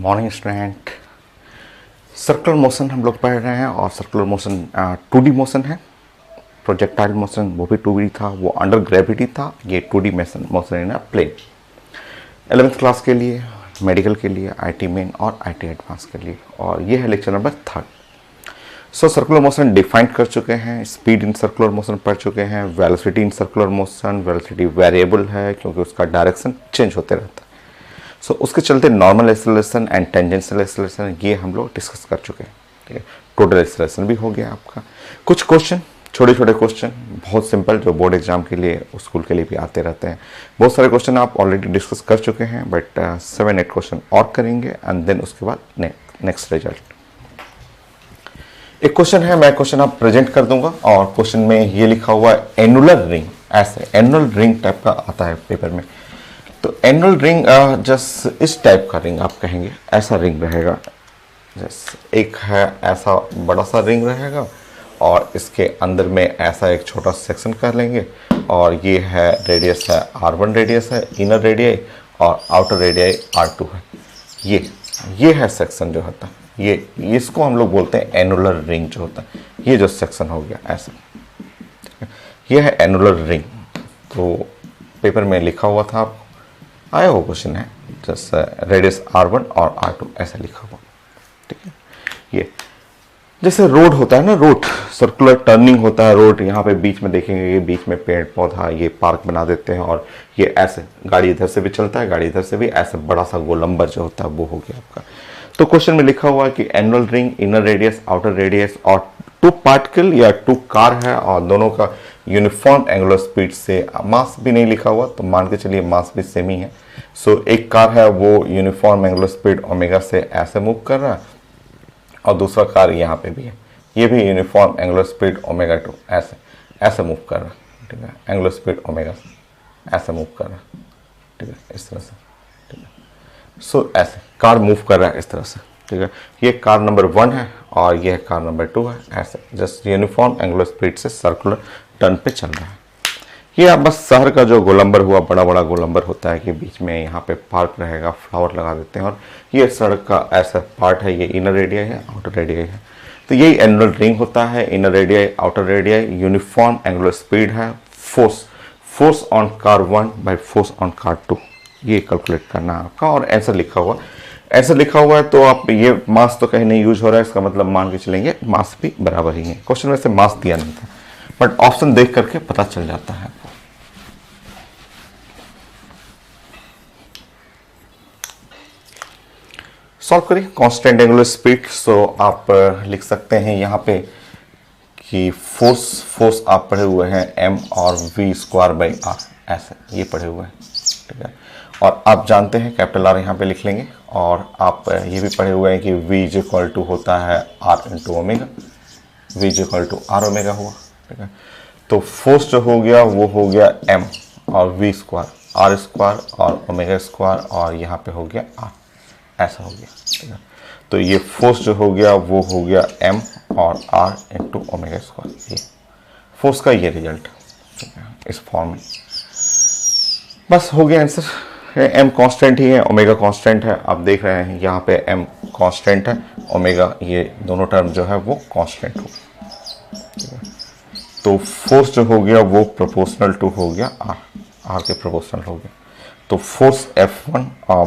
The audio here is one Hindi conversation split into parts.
Morning student. सर्कुलर मोशन हम लोग पढ़ रहे हैं और सर्कुलर मोशन 2D मोशन है। प्रोजेक्टाइल मोशन वो भी 2D था, वो अंडर ग्रेविटी था। ये 2D motion in plane. 11th class के लिए, मेडिकल के लिए, IT मेन और IT एडवांस के लिए। और ये है lecture number 3। Circular motion define कर चुके हैं, स्पीड इन सर्कुलर मोशन पढ़ चुके हैं, velocity in circular motion. Velocity variable है क्योंकि उसका डायरेक्शन चेंज होते रहता है। उसके चलते normal acceleration and tangential acceleration ये हम लोग डिस्कस कर चुके हैं। ठीक है, टोटल एक्सेलरेशन भी हो गया आपका। कुछ क्वेश्चन, छोटे छोटे क्वेश्चन, बहुत सिंपल, जो बोर्ड एग्जाम के लिए, स्कूल के लिए भी आते रहते हैं। बहुत सारे क्वेश्चन आप ऑलरेडी डिस्कस कर चुके हैं, बट 7-8 क्वेश्चन और करेंगे एंड देन उसके बाद नेक्स्ट रिजल्ट। एक क्वेश्चन है, मैं क्वेश्चन आप प्रेजेंट कर दूंगा और क्वेश्चन में ये लिखा हुआ है एनुलर रिंग। ऐसे एनुअल रिंग टाइप का आता है पेपर में। तो एनुअल रिंग जस्ट इस टाइप का रिंग आप कहेंगे, ऐसा रिंग रहेगा। जस्ट एक है ऐसा बड़ा सा रिंग रहेगा और इसके अंदर में ऐसा एक छोटा सेक्शन कर लेंगे और ये है रेडियस है R1 रेडियस है, इनर रेडियस, और आउटर रेडियस R2 है। ये है सेक्शन जो होता है, ये इसको हम लोग बोलते हैं एनुलर रिंग जो होता है। ये जो सेक्शन हो गया ऐसा, ये है एनुलर रिंग। तो पेपर में लिखा हुआ था, आपको आया हुआ क्वेश्चन है, जस्ट रेडियस R1 और R2 ऐसा लिखा हुआ। ठीक है, ये जैसे रोड होता है ना, रोड सर्कुलर टर्निंग होता है रोड। यहाँ पे बीच में देखेंगे, ये बीच में पेड़ पौधा, ये पार्क बना देते हैं और ये ऐसे गाड़ी इधर से भी चलता है, गाड़ी इधर से भी, ऐसे बड़ा सा गोलंबर जो होता है वो हो गया आपका। तो क्वेश्चन में लिखा हुआ है कि annual ring, inner radius, outer radius और 2 पार्टिकल या 2 कार है और दोनों का यूनिफॉर्म एंगुलर स्पीड से, मास भी नहीं लिखा हुआ तो मान के चलिए मास भी सेम ही है। एक कार है वो यूनिफॉर्म एंगुलर स्पीड ओमेगा से ऐसे मूव कर रहा है और दूसरा कार यहाँ पे भी है, ये भी यूनिफॉर्म एंगुलर स्पीड ओमेगा 2 ऐसे मूव कर रहा है। ठीक है, एंगुलर स्पीड ओमेगा से ऐसे मूव कर रहा है। ठीक है, इस तरह से। ठीक है, ऐसे कार मूव कर रहा है इस तरह से। ठीक है, ये कार नंबर 1 है और ये कार नंबर 2 है। ऐसे जस्ट यूनिफॉर्म एंगुलर स्पीड से सर्कुलर टर्न पे चल रहा है। ये अब बस शहर का जो गोलंबर हुआ, बड़ा बड़ा गोलंबर होता है कि बीच में यहाँ पे पार्क रहेगा, फ्लावर लगा देते हैं और ये सड़क का ऐसा पार्ट है, ये इनर रेडियस है, आउटर रेडियस है। तो यही एनुअल रिंग होता है, inner radius, outer radius, uniform angular speed है, force on car 1 by force on car 2, ये कैलकुलेट करना है आपका। और आंसर लिखा हुआ है तो आप ये मास तो कहीं नहीं यूज हो रहा है, इसका मतलब मान के चलेंगे मास भी बराबर ही है। क्वेश्चन में से मास दिया नहीं था, बट ऑप्शन देख करके पता चल जाता है। सॉल्व करिए। कांस्टेंट एंगुलर स्पीड, सो आप लिख सकते हैं यहाँ पे कि फोर्स आप पढ़े हुए हैं m और v²/r, ऐसे ये पढ़े हुए हैं। ठीक है, और आप जानते हैं कैपिटल R यहाँ पे लिख लेंगे। और आप ये भी पढ़े हुए हैं कि v होता है r into omega, v r हुआ। ठीक है, तो फोर्स जो हो गया वो हो गया m और v² r² और ओमेगा² और यहाँ पे हो गया r, ऐसा हो गया। ठीक है, तो ये फोर्स जो हो गया वो हो गया m और r इंटू ओमेगा²। ये फोर्स का ये रिजल्ट। ठीक है, इस फॉर्म में बस हो गया आंसर। m कांस्टेंट ही है, ओमेगा कांस्टेंट है। आप देख रहे हैं यहाँ पे m कांस्टेंट है, ओमेगा, ये दोनों टर्म जो है वो कांस्टेंट हो। ठीक है, तो फोर्स जो हो गया वो प्रोपोर्शनल टू हो गया r के प्रोपोर्शनल हो गया। तो फोर्स F1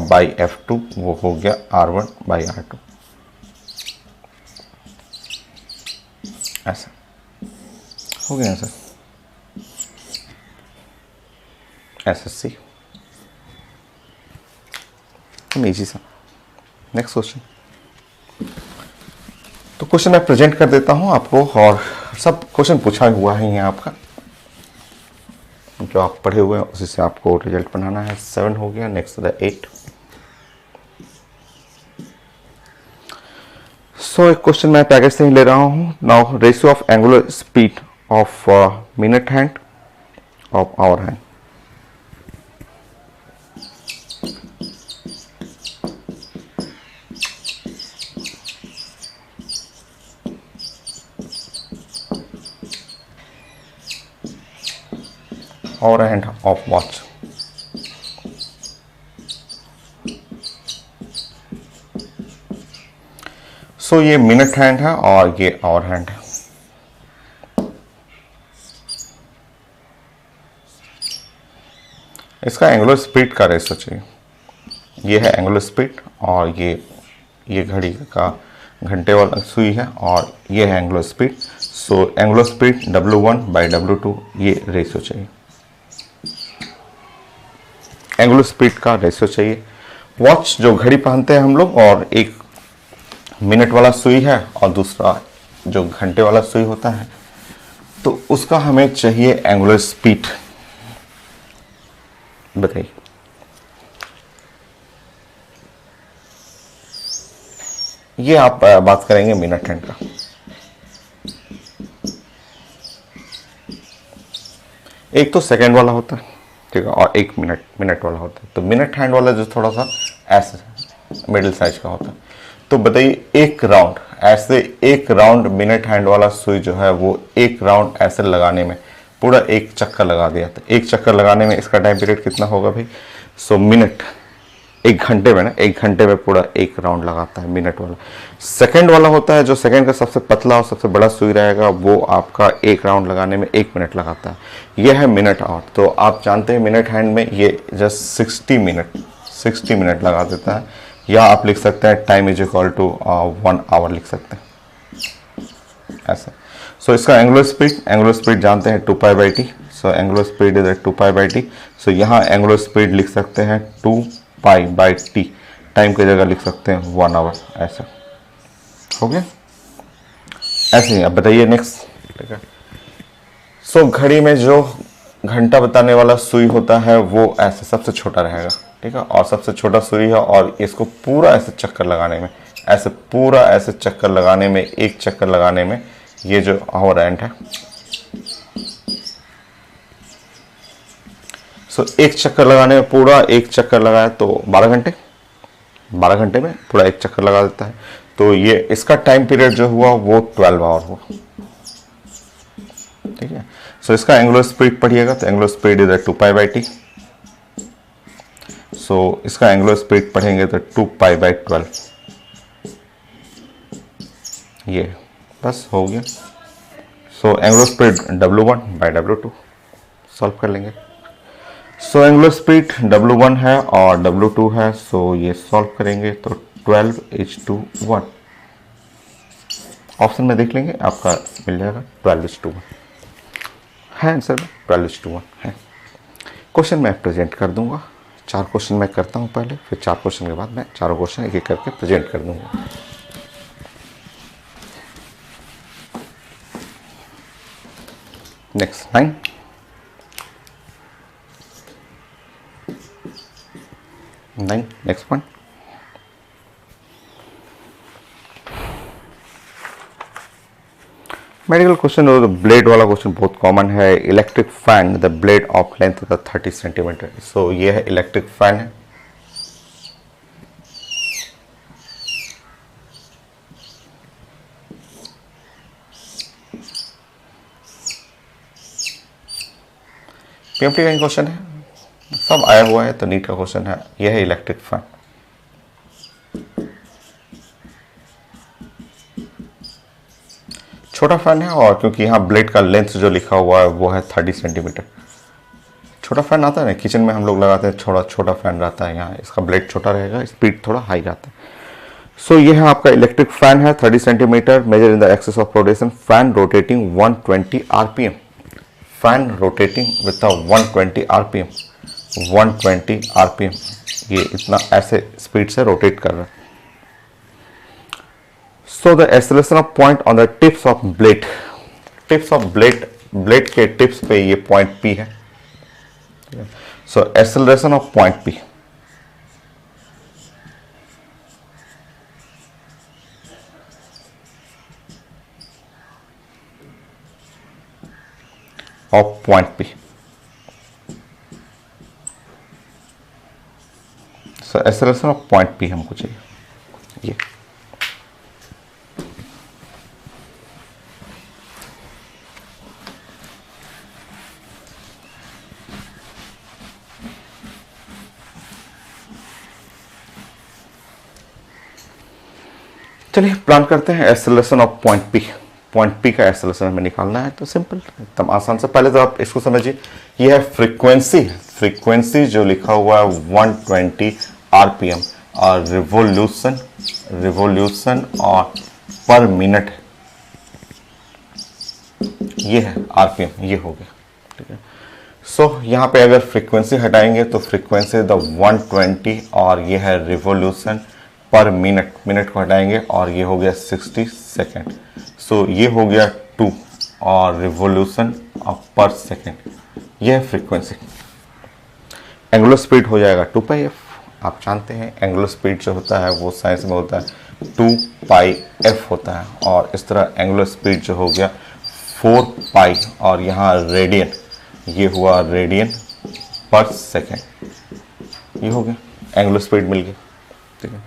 बाई F2 वो हो गया R1 बाई R2, ऐसा हो गया सर। SSC इजी सा। Next question. तो क्वेश्चन मैं प्रेजेंट कर देता हूं आपको और सब क्वेश्चन पूछा हुआ है यहाँ आपका, जो आप पढ़े हुए हैं उसी से आपको रिजल्ट बनाना है। 7 हो गया, नेक्स्ट 8। एक क्वेश्चन मैं पैकेज से ही ले रहा हूं। Now ratio of angular speed of minute hand of hour hand. और हैंड ऑफ वॉच। सो ये मिनट हैंड है और ये आवर हैंड है। इसका एंगुलर स्पीड का रेशो चाहिए। ये है एंगुलर स्पीड और ये घड़ी का घंटे वाला सुई है और ये है एंगुलर स्पीड। सो एंगुलर स्पीड W1/W2 ये रेशो चाहिए, एंगुलर स्पीड का रेशो चाहिए। वॉच जो घड़ी पहनते हैं हम लोग, और एक मिनट वाला सुई है और दूसरा जो घंटे वाला सुई होता है, तो उसका हमें चाहिए एंगुलर स्पीड। बताइए। ये आप बात करेंगे मिनट हैंड का। एक तो सेकंड वाला होता है, ठीक है, और एक मिनट वाला होता है। तो मिनट हैंड वाला जो थोड़ा सा ऐसे मिडिल साइज का होता है। तो बताइए, एक राउंड ऐसे, एक राउंड मिनट हैंड वाला सुई जो है वो एक राउंड ऐसे लगाने में पूरा एक चक्कर लगा दिया। तो एक चक्कर लगाने में इसका टाइम पीरियड कितना होगा भाई? सो मिनट, एक घंटे में ना, एक घंटे में पूरा एक राउंड लगाता है मिनट वाला। सेकंड वाला होता है, जो सेकंड का सबसे पतला और सबसे बड़ा सुई रहेगा, वो आपका एक राउंड लगाने में 1 मिनट लगाता है। ये है मिनट आवर। तो आप जानते हैं मिनट हैंड में ये जस्ट 60 मिनट लगा देता है। या आप लिख सकते हैं time is equal to 1 hour लिख सकते हैं ऐसा। सो इसका एंगुलर स्पीड जानते हैं 2π/t। So angular speed is 2π/t। सो यहाँ एंगुलर स्पीड लिख सकते हैं 2π/t। टाइम की जगह लिख सकते हैं 1 आवर। ऐसा हो गया। ऐसे ही अब बताइए नेक्स्ट, ठीक है। सो घड़ी में जो घंटा बताने वाला सुई होता है वो ऐसे सबसे छोटा रहेगा, ठीक है, और सबसे छोटा सुई है, और इसको पूरा ऐसे चक्कर लगाने में, ऐसे पूरा ऐसे चक्कर लगाने में, एक चक्कर लगाने में, ये जो आवर हैंड है, सो एक चक्कर लगाने में, पूरा एक चक्कर लगाया तो 12 घंटे में पूरा एक चक्कर लगा देता है। तो ये इसका टाइम पीरियड जो हुआ वो 12 आवर हुआ, ठीक है। सो इसका एंगुलर स्पीड पढ़िएगा, तो एंगुलर स्पीड इज 2π/t। सो इसका एंगुलर स्पीड पढ़ेंगे तो 2π/12। ये बस हो गया। So angular speed W1/W2 solve कर लेंगे। सो एंगुलर स्पीड W1 है और W2 है। सो ये सॉल्व करेंगे तो 12:1 ऑप्शन में देख लेंगे, आपका मिल जाएगा 12:1 है आंसर में, 12:1 है। क्वेश्चन मैं प्रेजेंट कर दूंगा। 4 क्वेश्चन मैं करता हूं पहले, फिर 4 क्वेश्चन के बाद मैं चारों क्वेश्चन एक एक करके प्रेजेंट कर दूंगा। Next 9। Next point, medical question और ब्लेड वाला क्वेश्चन बहुत कॉमन है। Electric fan, the blade of length the 30 centimetre. So ये है इलेक्ट्रिक फैन है। पीएमटी का क्वेश्चन है, सब आया हुआ है, तो नीट का क्वेश्चन है। यह है इलेक्ट्रिक फैन। छोटा फैन है, और क्योंकि यहाँ ब्लेड का लेंथ जो लिखा हुआ है वो है 30 सेंटीमीटर। छोटा फैन आता है ना, किचन में हम लोग लगाते हैं, छोटा फैन रहता है, यहाँ इसका ब्लेड छोटा रहेगा, स्पीड थोड़ा हाई रहता है। सो ये है आपका इलेक्ट्रिक फैन है, 30 centimetre, measure in the axis of rotation, fan rotating 120 RPM. Fan rotating with 120 RPM, 120 RPM, ये इतना ऐसे स्पीड से रोटेट कर रहा है। So the acceleration of point on the tips of blade, tips of blade के टिप्स पे ये पॉइंट पी है। So acceleration of point P, of point P. So acceleration of point P हमको चाहिए ये। चलिए प्लान करते हैं acceleration of point P. Point P का एक्सेलरेशन हमें निकालना है, तो सिंपल एकदम आसान से। पहले तो आप इसको समझिए, ये है फ्रीक्वेंसी। फ्रीक्वेंसी जो लिखा हुआ है 120 आरपीएम और रिवोल्यूशन और पर मिनट, ये है आरपीएम, ये हो गया। ठीक है, सो यहाँ पे अगर फ्रीक्वेंसी हटाएंगे तो फ्रीक्वेंसी द 120 और ये है रिवोल्यूशन पर मिनट, मिनट को हटाएंगे और ये हो गया 60 सेकेंड। सो ये हो गया 2 और रिवोल्यूशन पर सेकेंड, ये है फ्रीक्वेंसी। एंगुलर स्पीड हो जाएगा 2 पाई एफ। आप जानते हैं एंगुलर स्पीड जो होता है वो साइंस में होता है 2 पाई एफ होता है, और इस तरह एंगुलर स्पीड जो हो गया 4 पाई और यहाँ रेडियन, ये हुआ रेडियन पर सेकेंड, ये हो गया एंगुलर स्पीड मिल गया। ठीक है,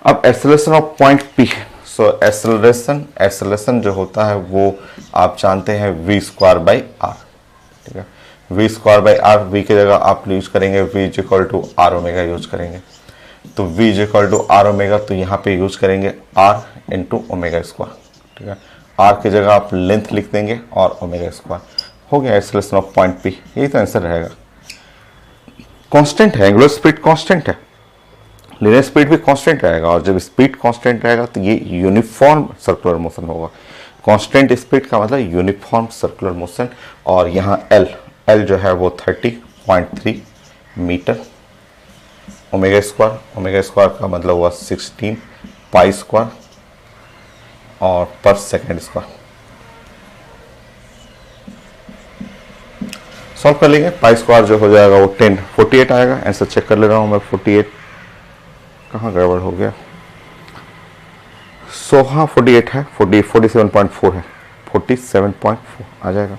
अब acceleration of point P. So acceleration जो होता है वो आप जानते हैं v स्क्वायर बाई आर। ठीक है, v square by r, v की जगह आप यूज करेंगे v is equal to r omega use करेंगे। तो v is equal to r omega, तो यहाँ पे यूज करेंगे r इंटू ओमेगा स्क्वायर। ठीक है, r की जगह आप लेंथ लिख देंगे और ओमेगा स्क्वायर, हो गया एक्सेलरेशन ऑफ पॉइंट पी। यही तो आंसर रहेगा। कांस्टेंट है, एंगुलर स्पीड कांस्टेंट है, लीनियर स्पीड भी कांस्टेंट रहेगा, और जब स्पीड कांस्टेंट रहेगा तो ये यूनिफॉर्म सर्कुलर मोशन होगा। कांस्टेंट स्पीड का मतलब यूनिफॉर्म सर्कुलर मोशन। और यहाँ एल जो है वो 30.3 मीटर। ओमेगा स्क्वायर का मतलब हुआ 16 पाई स्क्वायर और पर सेकेंड स्क्वायर। सॉल्व कर लेंगे, पाई स्क्वायर जो हो जाएगा वो 48 आएगा। आंसर चेक कर ले रहा हूँ मैं, 48 कहाँ गड़बड़ हो गया। सो हाँ 48 है, 47.4 है, 47.4 आ जाएगा।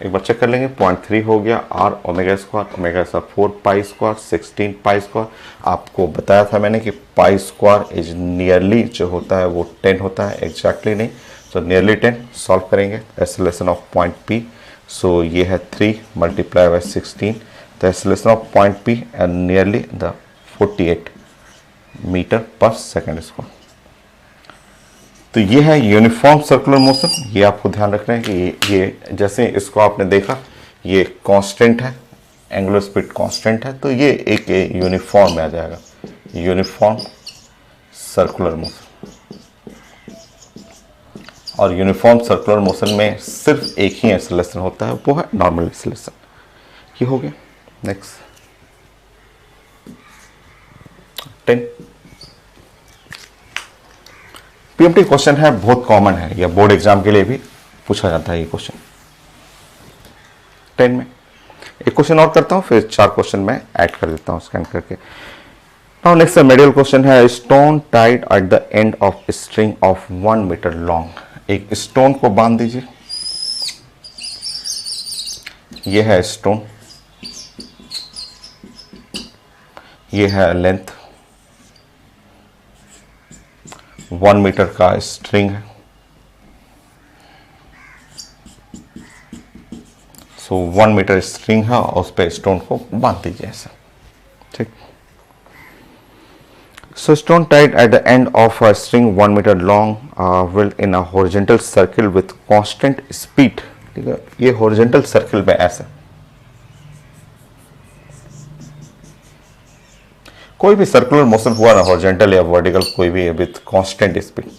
एक बार चेक कर लेंगे, 0.3 हो गया r omega square 4 pi square 16 pi square. आपको बताया था मैंने कि पाई स्क्वायर इज नियरली जो होता है वो 10 होता है, एग्जैक्टली नहीं। सो नियरली 10 सॉल्व करेंगे एक्सेलरेशन ऑफ पॉइंट पी। सो ये है 3 multiply by 16, the acceleration of point P and nearly the 48 metre per second square. तो ये है यूनिफॉर्म सर्कुलर मोशन। ये आपको ध्यान रखना है कि ये जैसे इसको आपने देखा ये कांस्टेंट है, एंगुलर स्पीड कांस्टेंट है, तो ये एक यूनिफॉर्म में आ जाएगा, यूनिफॉर्म सर्कुलर मोशन। और यूनिफॉर्म सर्कुलर मोशन में सिर्फ एक ही एक्सेलरेशन होता है, वो है नॉर्मल एक्सेलरेशन। ये हो गया। नेक्स्ट 10 पीएमटी क्वेश्चन है, बहुत कॉमन है, या बोर्ड एग्जाम के लिए भी पूछा जाता है ये क्वेश्चन। 10 में एक क्वेश्चन और करता हूं, फिर 4 क्वेश्चन में ऐड कर देता हूं स्कैन करके। नाउ नेक्स्ट मेडिकल क्वेश्चन है, stone tied at the end of string of 1 metre long. एक स्टोन को बांध दीजिए, ये है स्टोन, ये है लेंथ, 1 मीटर का स्ट्रिंग है। सो 1 मीटर स्ट्रिंग है और उस पर स्टोन को बांध दीजिए ऐसा। ठीक, so stone tied at the end of a string 1 metre long will in a horizontal circle with constant speed. ठीक है, ये हॉरिजॉन्टल सर्किल में ऐसा, कोई भी सर्कुलर मोशन हुआ ना, हॉरिजॉन्टल या वर्टिकल कोई भी, विथ कांस्टेंट स्पीड।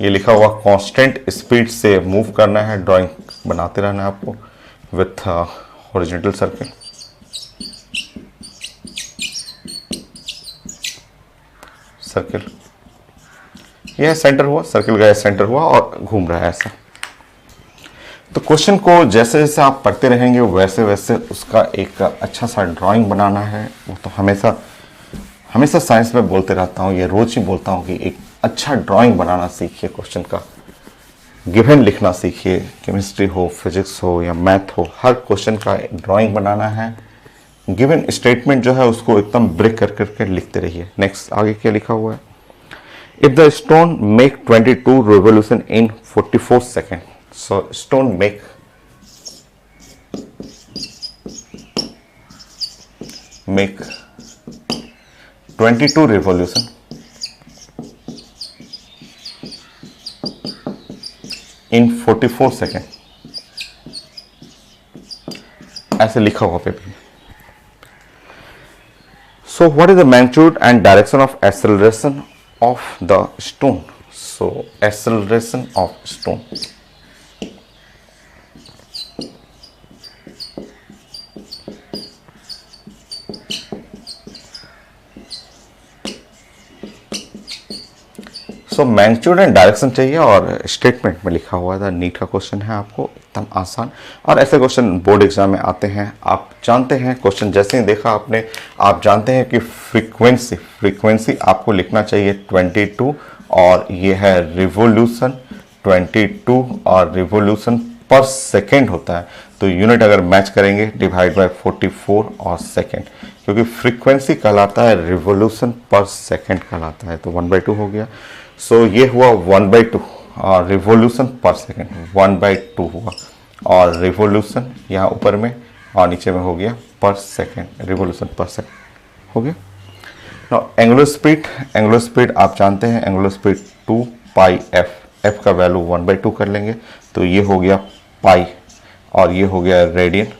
ये लिखा हुआ कांस्टेंट स्पीड से मूव करना है, ड्राइंग बनाते रहना है आपको विथ हॉरिजॉन्टल सर्किल। सर्किल यह सेंटर हुआ, सर्किल का सेंटर हुआ और घूम रहा है ऐसा। तो क्वेश्चन को जैसे जैसे आप पढ़ते रहेंगे वैसे वैसे उसका एक अच्छा सा ड्राइंग बनाना है। वो तो हमेशा साइंस में बोलते रहता हूँ, ये रोज ही बोलता हूँ कि एक अच्छा ड्राइंग बनाना सीखिए, क्वेश्चन का गिवन लिखना सीखिए, केमिस्ट्री हो, फिजिक्स हो या मैथ हो, हर क्वेश्चन का ड्राइंग बनाना है। गिवन स्टेटमेंट जो है उसको एकदम ब्रेक कर करके लिखते रहिए। नेक्स्ट आगे क्या लिखा हुआ है, if the stone make 22 revolution in 44 second. So stone make 22 22 revolution in 44 second, ऐसे लिखा हुआ पेपर में। So what is the magnitude and direction of acceleration of the stone? So acceleration of stone, so magnitude and direction चाहिए और स्टेटमेंट में लिखा हुआ था। नीट का क्वेश्चन है, आपको एकदम आसान, और ऐसे क्वेश्चन बोर्ड एग्जाम में आते हैं। आप जानते हैं क्वेश्चन जैसे ही देखा आपने, आप जानते हैं कि फ्रीक्वेंसी आपको लिखना चाहिए 22 और ये है रिवोल्यूशन 22 और रिवोल्यूशन पर सेकेंड होता है, तो यूनिट अगर मैच करेंगे डिवाइड बाय 44 और सेकेंड, क्योंकि फ्रीक्वेंसी कहलाता है रिवोल्यूशन पर सेकेंड कहलाता है, तो 1/2 हो गया। सो ये हुआ 1/2 और रिवोल्यूशन पर सेकेंड 1/2 हुआ, और रिवोल्यूशन यहाँ ऊपर में और नीचे में हो गया पर सेकेंड, रिवोल्यूशन पर सेकेंड हो गया। एंगुलर स्पीड आप जानते हैं, एंगुलर स्पीड 2 पाई एफ का वैल्यू 1/2 कर लेंगे, तो ये हो गया पाई और ये हो गया रेडियन,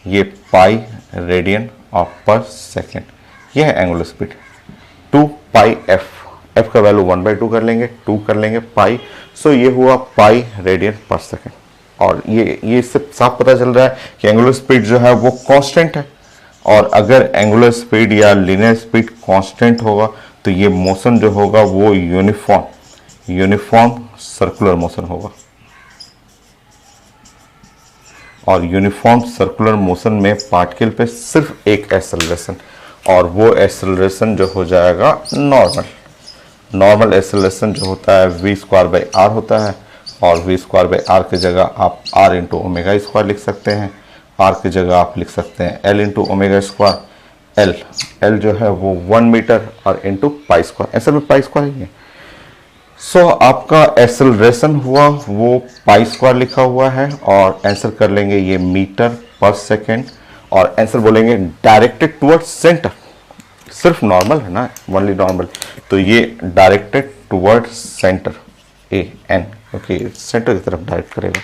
ये पाई रेडियन और पर सेकेंड, ये है एंगुलर स्पीड 2 पाई एफ का वैल्यू 1/2 कर लेंगे, 2 कर लेंगे पाई, सो ये हुआ पाई रेडियन पर सेकेंड। और ये इससे साफ पता चल रहा है कि एंगुलर स्पीड जो है वो कांस्टेंट है, और अगर एंगुलर स्पीड या लीनियर स्पीड कांस्टेंट होगा तो ये मोशन जो होगा वो यूनिफॉर्म सर्कुलर मोशन होगा, और यूनिफॉर्म सर्कुलर मोशन में पार्टिकल पे सिर्फ एक एक्सेलरेशन, और वो एक्सेलरेशन जो हो जाएगा नॉर्मल एक्सेलरेशन जो होता है v²/r होता है, और v²/r की जगह आप r × ω² लिख सकते हैं, r की जगह आप लिख सकते हैं l × ω², l जो है वो 1 मीटर और इंटू π², ऐसे में π² ही है। सो आपका एक्सेलरेशन हुआ वो π² लिखा हुआ है, और आंसर कर लेंगे ये मीटर पर सेकेंड, और आंसर बोलेंगे डायरेक्टेड टुवर्ड्स सेंटर, सिर्फ नॉर्मल है ना, ओनली नॉर्मल, तो ये डायरेक्टेड टुवर्ड्स सेंटर AN, क्योंकि सेंटर की तरफ डायरेक्ट करेगा।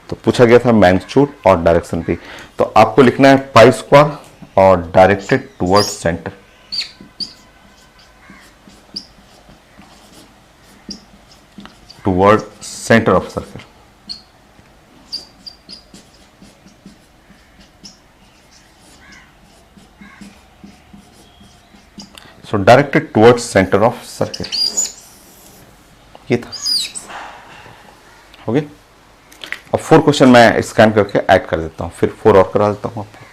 तो पूछा गया था मैग्नीट्यूड और डायरेक्शन भी, तो आपको लिखना है π² और directed towards centre, toward centre of circle. So directed towards centre of circle, ये था, हो गया। अब 4 क्वेश्चन मैं स्कैन करके ऐड कर देता हूं, फिर 4 और करा देता हूं आपको।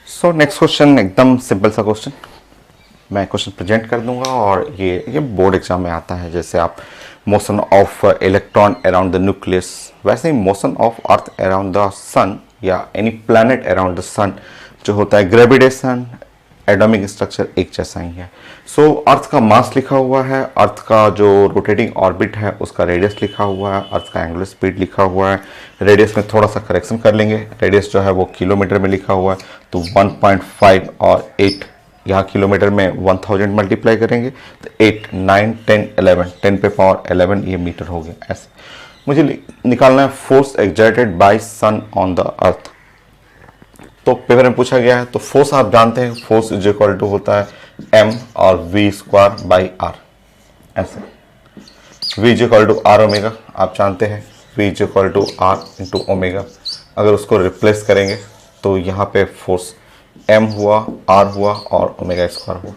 सो नेक्स्ट क्वेश्चन एकदम सिंपल सा क्वेश्चन, मैं क्वेश्चन प्रेजेंट कर दूंगा, और ये बोर्ड एग्जाम में आता है। जैसे आप motion of electron around the nucleus, वैसे ही motion of earth around the sun या any planet around the sun जो होता है, ग्रेविटेशन एटॉमिक स्ट्रक्चर एक जैसा ही है। सो अर्थ का मास लिखा हुआ है, अर्थ का जो रोटेटिंग ऑर्बिट है उसका रेडियस लिखा हुआ है, अर्थ का एंगुलर स्पीड लिखा हुआ है। रेडियस में थोड़ा सा करेक्शन कर लेंगे, रेडियस जो है वो किलोमीटर में लिखा हुआ है, तो 1.5 और 8, यहाँ किलोमीटर में 1000 मल्टीप्लाई करेंगे तो 8, 9, 10, 11, 10 पे पावर 11 ये मीटर हो गया। ऐसे मुझे निकालना है force exerted by sun on the earth. तो पेपर में पूछा गया है, तो फोर्स आप जानते हैं, फोर्स इज इक्वल टू होता है m और v²/r, ऐसे v is equal to r omega, आप जानते हैं v is equal to r into omega. अगर उसको रिप्लेस करेंगे तो यहाँ पे फोर्स m हुआ, r हुआ और ओमेगा स्क्वायर हुआ।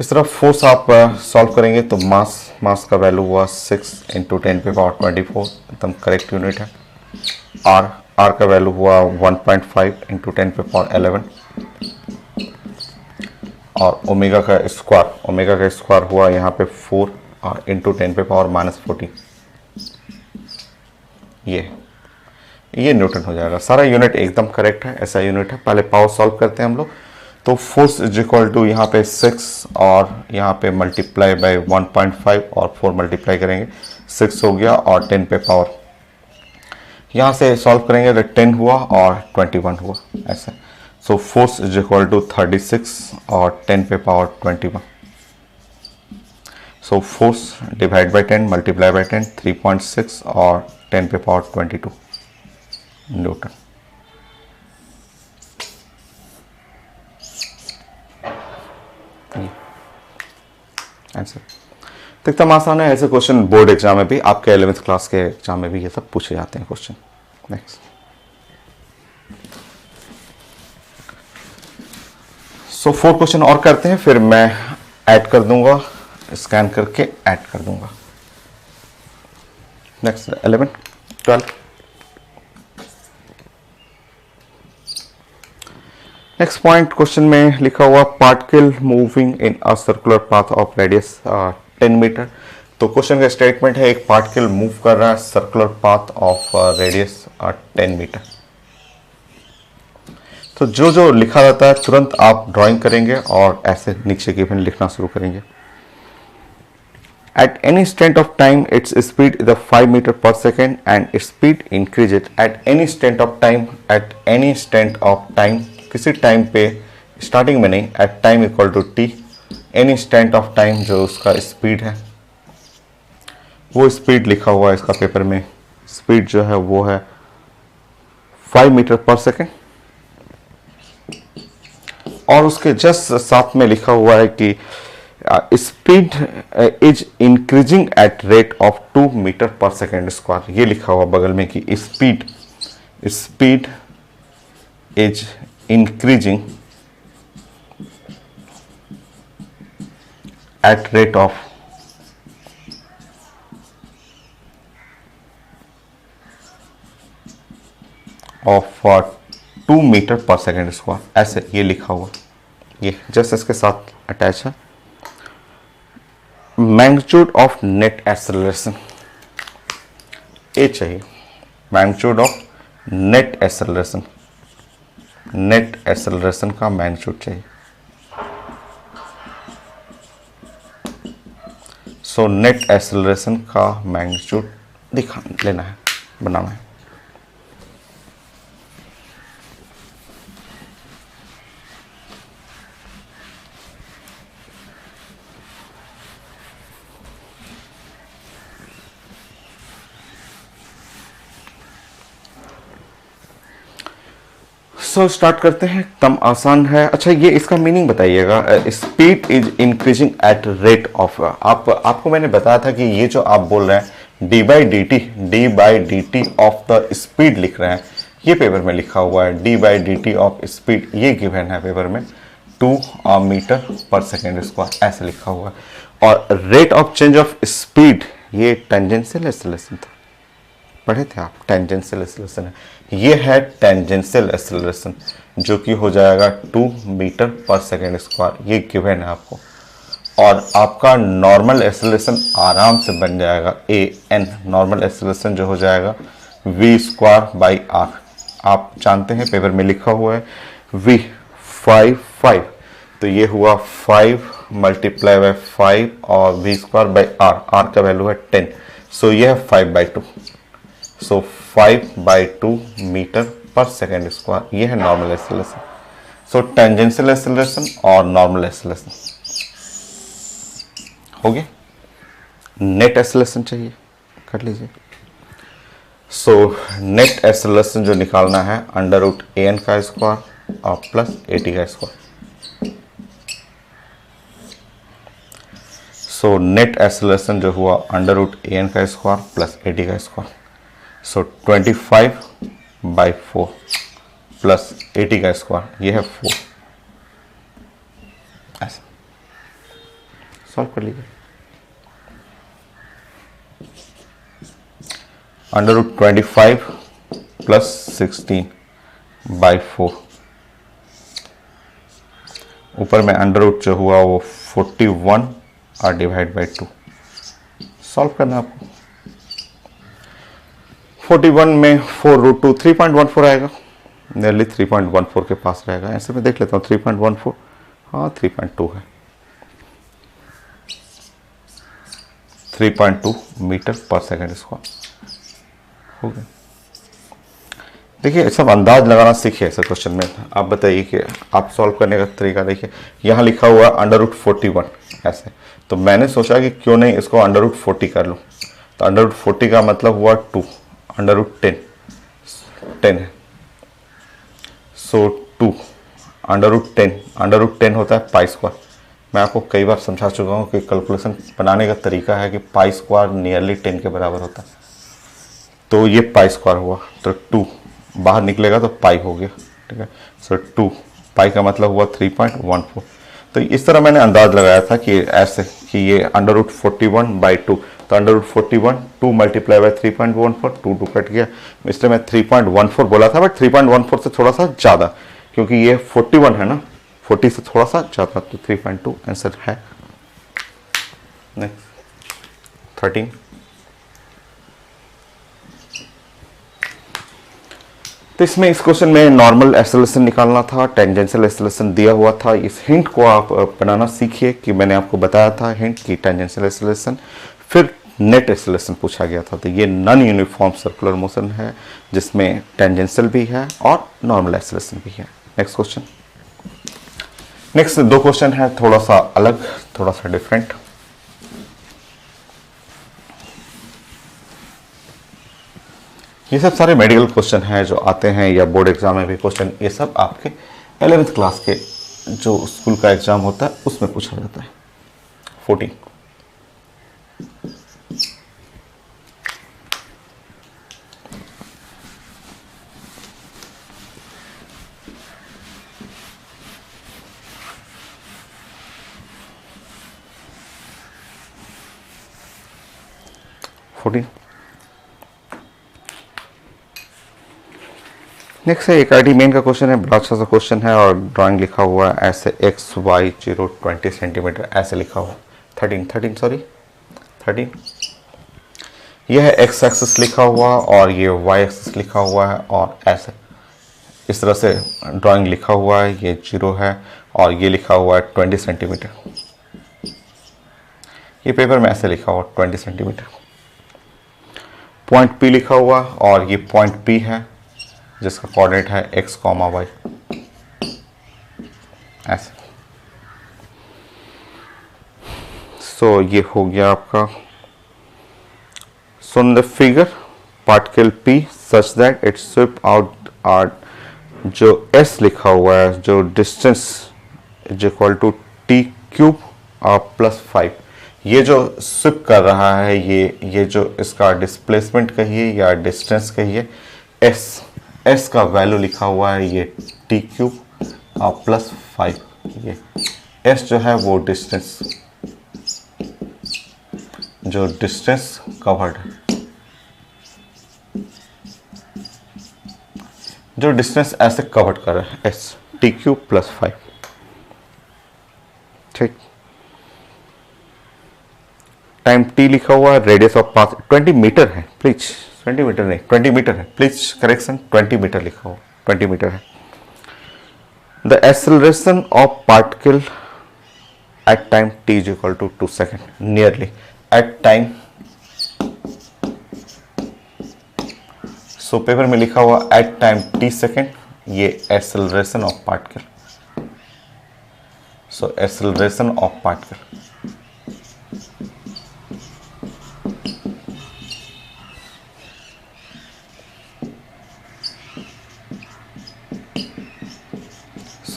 इस तरह फोर्स आप सॉल्व करेंगे तो मास का वैल्यू हुआ 6 इंटू 10⁻24, एकदम करेक्ट यूनिट है। आर का वैल्यू हुआ 1.5 इंटू 10⁻11 और ओमेगा का स्क्वायर हुआ यहाँ पे 4 और इंटू 10⁻⁻14। ये न्यूटन हो जाएगा। सारा यूनिट एकदम करेक्ट है, ऐसा यूनिट है। पहले पावर सॉल्व करते हैं हम लोग। तो फोर्स इज इक्वल टू यहाँ पे 6 और यहाँ पे मल्टीप्लाई बाय 1.5 और 4 मल्टीप्लाई करेंगे, 6 हो गया और 10 पे पावर, यहाँ से सॉल्व करेंगे तो 10 हुआ और 21 हुआ ऐसे। So force is equal to 36 और 10 पे power 21। So force divide by 10 multiply by 10 3.6 और 10 पे पावर 22 न्यूटन। आंसर तो एकदम आसान है। ऐसे क्वेश्चन बोर्ड एग्जाम में भी, आपके 11th क्लास के एग्जाम में भी ये सब पूछे जाते हैं क्वेश्चन। नेक्स्ट, सो 4 क्वेश्चन और करते हैं, फिर मैं ऐड कर दूंगा, स्कैन करके ऐड कर दूंगा। नेक्स्ट 11 12। नेक्स्ट पॉइंट क्वेश्चन में लिखा हुआ particle moving in a circular path of radius 10 metre. तो क्वेश्चन का स्टेटमेंट है एक पार्टिकल मूव कर रहा है circular path of radius 10 metre. तो जो लिखा जाता है तुरंत आप ड्राइंग करेंगे और ऐसे नीचे गिवन लिखना शुरू करेंगे। At any instant of time, its speed is 5 meter per second and its speed increases at any instant of time. At any instant of time, किसी टाइम पे स्टार्टिंग में नहीं, at time equal to t, any instant of time जो उसका स्पीड है वो स्पीड लिखा हुआ है इसका पेपर में। स्पीड जो है वो है 5 मीटर पर सेकेंड और उसके जस्ट साथ में लिखा हुआ है कि speed is increasing at rate of 2 metre per second square. ये लिखा हुआ बगल में कि speed is increasing at rate of 2 metre per second square, ऐसे ये लिखा हुआ। ये जस्ट इसके साथ अटैच है। मैग्नीट्यूड ऑफ नेट एक्सेलरेशन ए चाहिए, मैग्नीट्यूड ऑफ नेट एक्सेलरेशन का मैग्नीट्यूड चाहिए। सो नेट एक्सेलरेशन का मैग्नीट्यूड लेना है, बनाना है। सो स्टार्ट करते हैं, एकदम आसान है। अच्छा ये इसका मीनिंग बताइएगा। Speed is increasing at rate of, आपको मैंने बताया था कि ये जो आप बोल रहे हैं D by D T of the speed लिख रहे हैं, ये पेपर में लिखा हुआ है D by D T of speed, ये गिवन है पेपर में 2 मीटर पर सेकेंड स्क्वायर, ऐसे लिखा हुआ है। और rate of change of speed ये टेंजेंशियल एक्सेलरेशन था, पढ़े थे आप, टेंजेंशियल एक्सेलरेशन है। ये है टेंजेंशियल एक्सेलरेशन जो कि हो जाएगा 2 मीटर पर सेकेंड स्क्वायर, ये गिवन है आपको। और आपका नॉर्मल एक्सेलरेशन आराम से बन जाएगा an, नॉर्मल एक्सेलरेशन जो हो जाएगा v स्क्वायर बाई r। आप जानते हैं पेपर में लिखा हुआ है v 5, तो ये हुआ 5 मल्टीप्लाई बाई 5 और v स्क्वायर बाई r का वैल्यू है 10, सो ये है 5/2। सो 5/2 मीटर पर सेकेंड स्क्वायर, ये है नॉर्मल एक्सेलरेशन। सो टेंजेंशियल एक्सेलरेशन और नॉर्मल एक्सेलरेशन हो गया। नेट एक्सेलरेशन चाहिए, कर लीजिए। सो नेट एक्सेलरेशन जो निकालना है √an का स्क्वायर और प्लस at का स्क्वायर। सो नेट एक्सेलरेशन जो हुआ √an का स्क्वायर प्लस at का स्क्वायर। सो 25/4 प्लस 80 का स्क्वायर, ये है 4। ऐसा सॉल्व कर लीजिए। √25 प्लस 16/4, ऊपर में अंडर जो हुआ वो 41 और डिवाइड बाई 2। सॉल्व करना आपको। 41 में 4√2 3.14 आएगा, नियरली 3.14 के पास रहेगा। ऐसे में देख लेता हूँ 3.14, हाँ 3.2 है, 3.2 मीटर पर सेकेंड स्क्वायर हो गया। देखिए सब अंदाज लगाना सीखिए ऐसे क्वेश्चन में। आप बताइए कि आप सॉल्व करने का तरीका देखिए। यहाँ लिखा हुआ √41 ऐसे, तो मैंने सोचा कि क्यों नहीं इसको √40 कर लूँ। तो √40 का मतलब हुआ 2, √10 10 है, सो 2 √10 होता है पाई स्क्वायर। मैं आपको कई बार समझा चुका हूँ कि कैलकुलेशन बनाने का तरीका है कि पाई स्क्वायर नियरली 10 के बराबर होता है। तो ये पाई स्क्वायर हुआ, तो 2 बाहर निकलेगा तो पाई हो गया, ठीक है। सो 2 पाई का मतलब हुआ 3.14। तो इस तरह मैंने अंदाज लगाया था कि ऐसे कि ये √41/2, तो √41 2 मल्टीप्लाई बाई 3.14, 2 कट गया, इसलिए मैं 3.14 बोला था, बट 3.14 से थोड़ा सा ज़्यादा, क्योंकि ये 41 है ना, 40 से थोड़ा सा ज़्यादा, तो 3.2 आंसर है। नेक्स्ट 13। तो इसमें इस क्वेश्चन में नॉर्मल एक्सेलरेशन निकालना था, टेंजेंशियल एक्सेलरेशन दिया हुआ था। इस हिंट को आप बनाना सीखिए कि मैंने आपको बताया था हिंट की टेंजेंशियल एक्सेलरेशन, फिर नेट एक्सेलरेशन पूछा गया था। तो ये नॉन यूनिफॉर्म सर्कुलर मोशन है जिसमें टेंजेंशियल भी है और नॉर्मल एक्सेलरेशन भी है। Next question. नेक्स्ट 2 क्वेश्चन है थोड़ा सा अलग, थोड़ा सा डिफरेंट। ये सब सारे मेडिकल क्वेश्चन हैं जो आते हैं या बोर्ड एग्जाम में भी क्वेश्चन, ये सब आपके 11th क्लास के जो स्कूल का एग्जाम होता है उसमें पूछा जाता है। 14। नेक्स्ट है एक आईडी मेन का क्वेश्चन है, बड़ा अच्छा सा क्वेश्चन है और ड्राइंग लिखा हुआ है ऐसे XY 0 20 सेंटीमीटर ऐसे लिखा हुआ। 13 यह है एक्स एक्सिस लिखा हुआ और ये वाई एक्सिस लिखा हुआ है और ऐसे इस तरह से ड्राइंग लिखा हुआ है। ये 0 है और ये लिखा हुआ है 20 सेंटीमीटर। ये पेपर में ऐसे लिखा हुआ 20 सेंटीमीटर। पॉइंट P लिखा हुआ और ये पॉइंट P है जिसका कोऑर्डिनेट है x, y ऐसे। सो ये हो गया आपका। So in the figure particle P such that it sweep out R, जो s लिखा हुआ है, जो distance is equal to t³ plus 5, ये जो स्वीप कर रहा है, ये जो इसका डिस्प्लेसमेंट कहिए या डिस्टेंस कहिए, s का वैल्यू लिखा हुआ है ये t³ प्लस 5। ये s जो है वो डिस्टेंस, जो डिस्टेंस कवर्ड है, जो डिस्टेंस ऐसे कवर्ड कर रहा है, s t³ प्लस 5। ठीक। टाइम t लिखा हुआ है, रेडियस ऑफ पाथ 20 मीटर है, प्लीज 20 मीटर नहीं 20 मीटर है, प्लीज करेक्शन 20 मीटर लिखा हुआ, 20 मीटर है। The acceleration of particle at time t is equal to 2 second, nearly at time. So paper में लिखा हुआ एट टाइम t सेकेंड, ये acceleration of particle. So acceleration of particle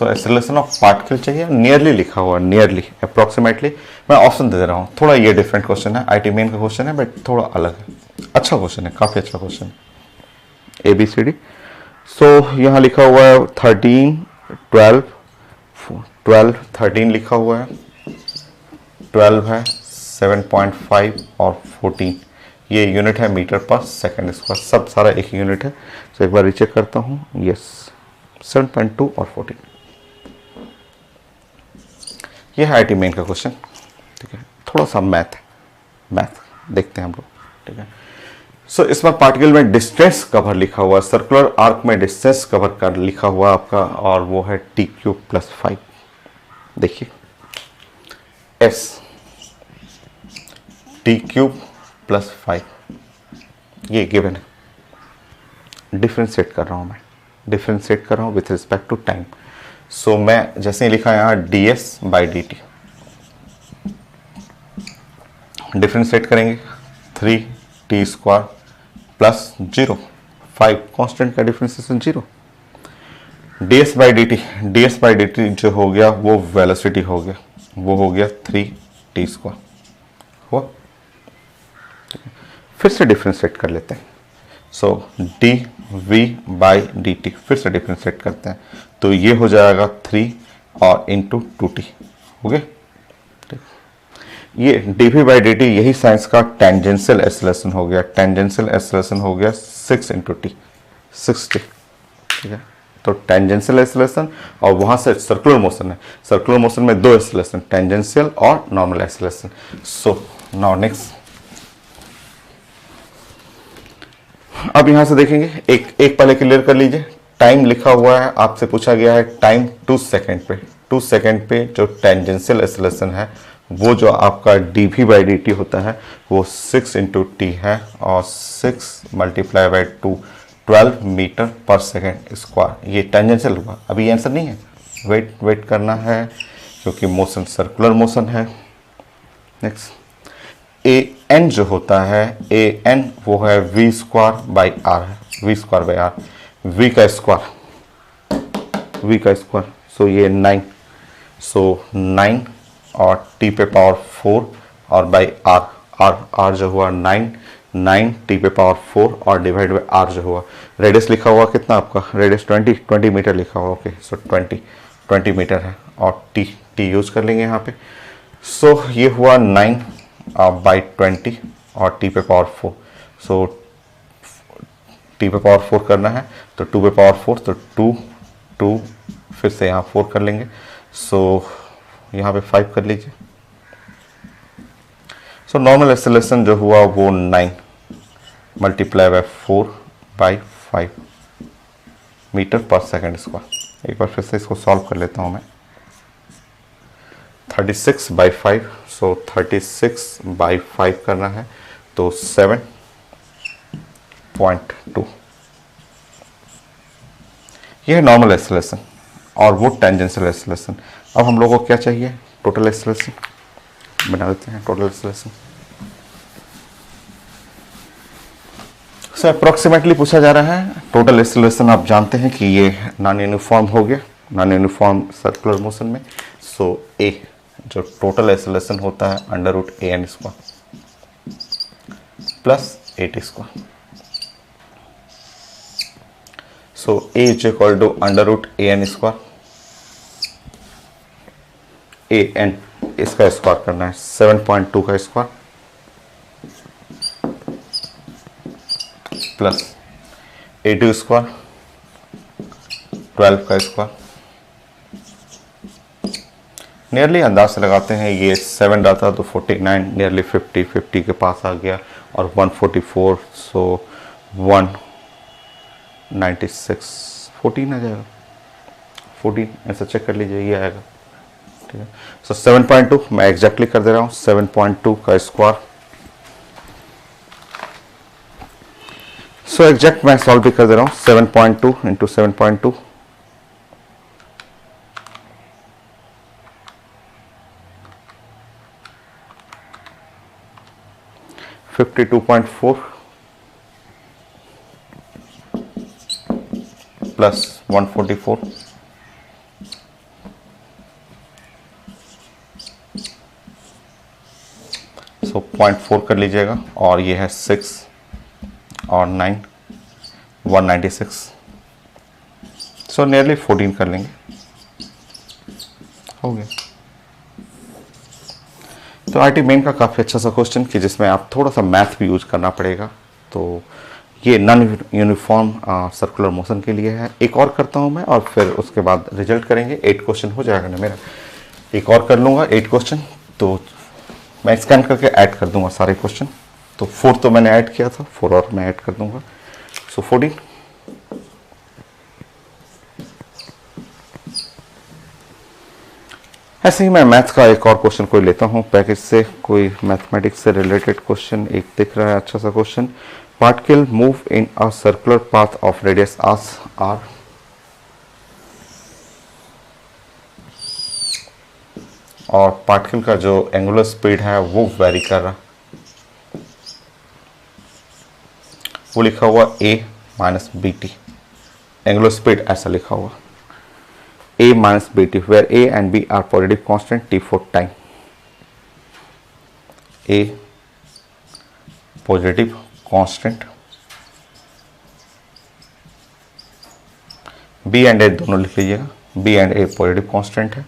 acceleration of particle चाहिए, नियरली लिखा हुआ, नियरली अप्रोक्सीमेटली। मैं ऑप्शन दे रहा हूँ, थोड़ा ये डिफरेंट क्वेश्चन है, आईटी मेन का क्वेश्चन है बट थोड़ा अलग है। अच्छा क्वेश्चन है, काफ़ी अच्छा क्वेश्चन है। ABCD। सो यहाँ लिखा हुआ है 13, 12, 12, 13 लिखा हुआ है, 12 है, 7.5 और 14, ये यूनिट है मीटर पर सेकंड स्क्वायर, सब सारा एक यूनिट है। तो एक बार रीचेक करता हूँ, यस 7.2 और 14, ये है आईटी मेन का क्वेश्चन। ठीक है, थोड़ा सा मैथ देखते हैं हम लोग। ठीक है, सो इसमें पार्टिकल में डिस्टेंस कवर लिखा हुआ, सर्कुलर आर्क में डिस्टेंस कवर कर लिखा हुआ आपका, और वो है t³ + 5। देखिए s t³ + 5 ये गिवन है। डिफ्रेंशिएट कर रहा हूं मैं, डिफ्रेंशिएट कर रहा हूं विथ रिस्पेक्ट टू टाइम। सो मैं जैसे ही लिखा यहां ds/dt, डिफ्रेंशिएट करेंगे 3t² + 0, 5 कांस्टेंट का डिफ्रेंशिएशन 0, ds/dt जो हो गया वो वेलोसिटी हो गया, वो हो गया 3t²। हुआ, फिर से डिफ्रेंशिएट कर लेते हैं। सो dv/dt फिर से डिफ्रेंशिएट करते हैं, तो ये हो जाएगा 3 और इंटू 2t हो गया। ये dv/dt यही साइंस का टेंजेंशियल एक्सेलरेशन हो गया, टेंजेंशियल एक्सेलरेशन हो गया 6 इंटू टी, 6t। ठीक है, तो टेंजेंशियल एक्सेलरेशन, और वहां से सर्कुलर मोशन है, सर्कुलर मोशन में दो एक्सेलरेशन, टेंजेंशियल और normal acceleration. So now next, अब यहां से देखेंगे, एक पहले क्लियर कर लीजिए। टाइम लिखा हुआ है, आपसे पूछा गया है टाइम 2 सेकेंड पे, 2 सेकेंड पे जो टेंजेंशियल एक्सेलरेशन है वो जो आपका dv/dt होता है वो 6 इंटू टी है, और 6 × 2 12 मीटर पर सेकेंड स्क्वायर, ये टेंजेंशियल हुआ। अभी आंसर नहीं है, वेट करना है क्योंकि मोशन सर्कुलर मोशन है। नेक्स्ट, an जो होता है, an वो है v²/r है, v²/r, v का स्क्वायर, सो ये 9, सो 9 और t पे पावर 4 और बाई r जो हुआ 9 t पे पावर 4 और डिवाइड बाई r जो हुआ। रेडियस लिखा हुआ कितना आपका, रेडियस 20 मीटर लिखा हुआ, ओके। सो 20 मीटर है, और t यूज कर लेंगे यहाँ पे। सो ये हुआ 9/20 और t पे पावर 4, सो t पे पावर 4 करना है तो 2 पे पावर 4, तो 2 फिर से यहाँ 4 कर लेंगे, सो यहाँ पे 5 कर लीजिए। सो नॉर्मल एक्सेलरेशन जो हुआ वो 9 × 4/5 मीटर पर सेकेंड स्क्वायर। एक बार फिर से इसको सॉल्व कर लेता हूँ मैं। 36/5, सो 36/5 करना है तो 7.2, ये है नॉर्मल एक्सेलरेशन, और वो टेंजेंशियल एक्सेलरेशन। अब हम लोगों को क्या चाहिए, टोटल एक्सेलरेशन बना देते हैं। टोटल एक्सेलरेशन से अप्रोक्सीमेटली पूछा जा रहा है। टोटल एक्सेलरेशन आप जानते हैं कि ये नॉन यूनिफॉर्म हो गया, नॉन यूनिफॉर्म सर्कुलर मोशन में। सो ए जो टोटल एक्सेलरेशन होता है √an² plus 8²। So a is equal to √an², an इसका स्क्वायर करना है 7.2 का स्क्वायर प्लस 8² 12 का स्क्वायर। नियरली अंदाज से लगाते हैं, ये 7 डालता तो 49, नियरली 50 के पास आ गया, और 144, सो 196, 14 आ जाएगा, 14 ऐसा चेक कर लीजिए, ये आएगा। ठीक है, सो 7.2 मैं एग्जैक्टली कर दे रहा हूँ, 7.2 का स्क्वायर। सो एग्जैक्ट मैं सॉल्व भी कर दे रहा हूँ, 7.2 इंटू 7.2 52.4 प्लस 144, सो 0.4 कर लीजिएगा, और ये है 6 और 9 196, सो नियरली 14 कर लेंगे, हो गया। तो आईटी मेन का काफ़ी अच्छा सा क्वेश्चन कि जिसमें आप थोड़ा सा मैथ भी यूज करना पड़ेगा। तो ये नॉन यूनिफॉर्म सर्कुलर मोशन के लिए है। एक और करता हूँ मैं और फिर उसके बाद रिजल्ट करेंगे। 8 क्वेश्चन हो जाएगा ना मेरा, एक और कर लूँगा 8 क्वेश्चन, तो मैं स्कैन करके ऐड कर दूंगा सारे क्वेश्चन। तो 4 तो मैंने ऐड किया था, 4 और मैं ऐड कर दूंगा। सो 14। ऐसे ही मैं मैथ का एक और क्वेश्चन कोई लेता हूँ पैकेज से, कोई मैथमेटिक्स से रिलेटेड क्वेश्चन एक दिख रहा है अच्छा सा question. Particle move in a circular path of radius r, और पार्टिकल का जो एंगुलर स्पीड है वो वेरी कर रहा, वो लिखा हुआ a minus b t, angular speed ऐसा लिखा हुआ a minus bt, where a and b are positive constant t for time. A positive constant, b and a दोनों लिख लीजिएगा, b and a positive constant है,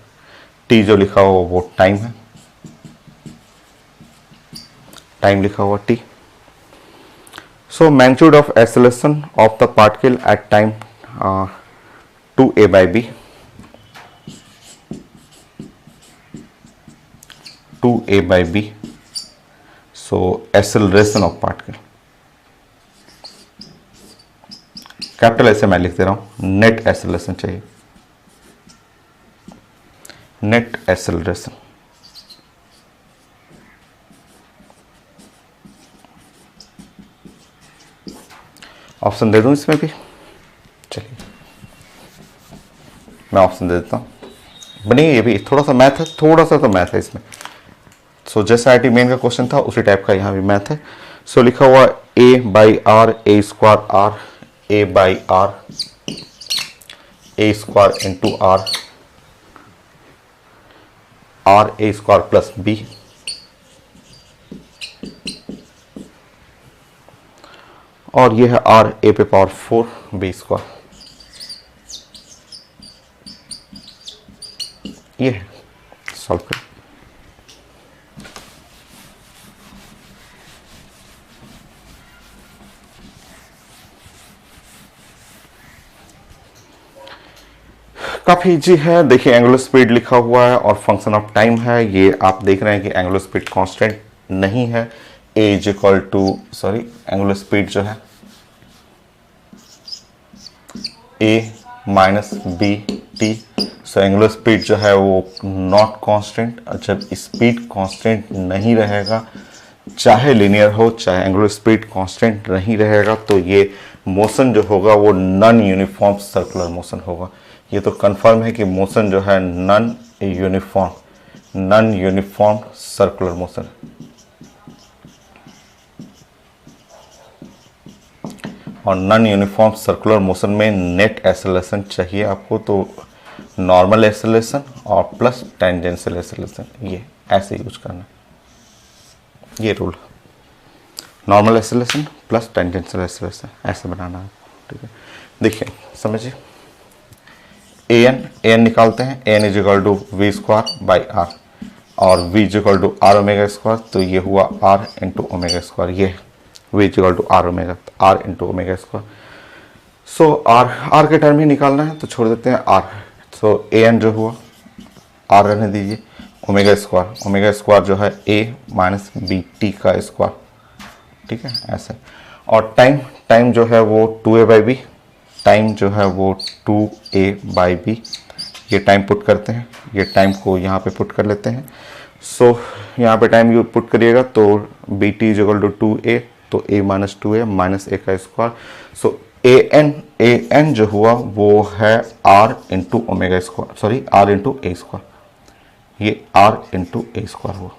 t जो लिखा हुआ वो टाइम है, टाइम लिखा हुआ t. So magnitude of acceleration of the particle at time 2a by b, 2a by b. So acceleration of particle, capital ऐसे मैं लिख दे रहा हूं, नेट एक्सेलरेशन चाहिए, नेट एक्सेलरेशन। ऑप्शन दे दूं इसमें भी, चलिए मैं ऑप्शन दे देता हूं। बनी ये भी थोड़ा सा मैथ है, थोड़ा सा तो मैथ है इसमें। सो जैसा आईटी मेन का क्वेश्चन था उसी टाइप का यहाँ भी मैथ है। सो लिखा हुआ a by r A square r, a by r A square into r, r A square plus b, और ये है आर ए पे पावर 4 बी स्क्वायर, ये है। सॉल्व करें। काफी इजी है। देखिए एंगुलर स्पीड लिखा हुआ है और फंक्शन ऑफ टाइम है। ये आप देख रहे हैं कि एंगुलर स्पीड कांस्टेंट नहीं है। a is equal to angular speed जो है a minus b t. So angular speed जो है वो नॉट कांस्टेंट। जब स्पीड कांस्टेंट नहीं रहेगा, चाहे लिनियर हो चाहे एंगुलर स्पीड कांस्टेंट नहीं रहेगा, तो ये मोशन जो होगा वो नॉन यूनिफॉर्म सर्कुलर मोशन होगा। ये तो कंफर्म है कि मोशन जो है नॉन यूनिफॉर्म सर्कुलर मोशन। और नॉन यूनिफॉर्म सर्कुलर मोशन में नेट एक्सेलरेशन चाहिए आपको, तो नॉर्मल एक्सेलरेशन और प्लस टेंजेंशियल एक्सेलरेशन, ये ऐसे यूज करना, ये rule. Normal acceleration plus tangential acceleration ऐसे बनाना है, ठीक है। देखिए समझिए, an निकालते हैं। an is equal to v square by r, और v is equal to r omega square, तो ये हुआ r इंटू ओमेगा स्क्वायर, ये v is equal to r omega, r into omega square. So r के टर्म ही निकालना है तो छोड़ देते हैं r। सो an जो हुआ r रहने दीजिए, ओमेगा स्क्वायर जो है a माइनस बी टी का स्क्वायर, ठीक है ऐसे। और टाइम जो है वो 2a बाई बी, टाइम जो है वो 2a बाई बी, ये टाइम पुट करते हैं, ये टाइम को यहाँ पे पुट कर लेते हैं। सो यहाँ पे टाइम यू पुट करिएगा तो B T is equal to 2a, तो a minus 2a minus a का स्क्वायर। सो an जो हुआ वो है r into omega square, r into A square, ये r इंटू ए स्क्वायर हुआ।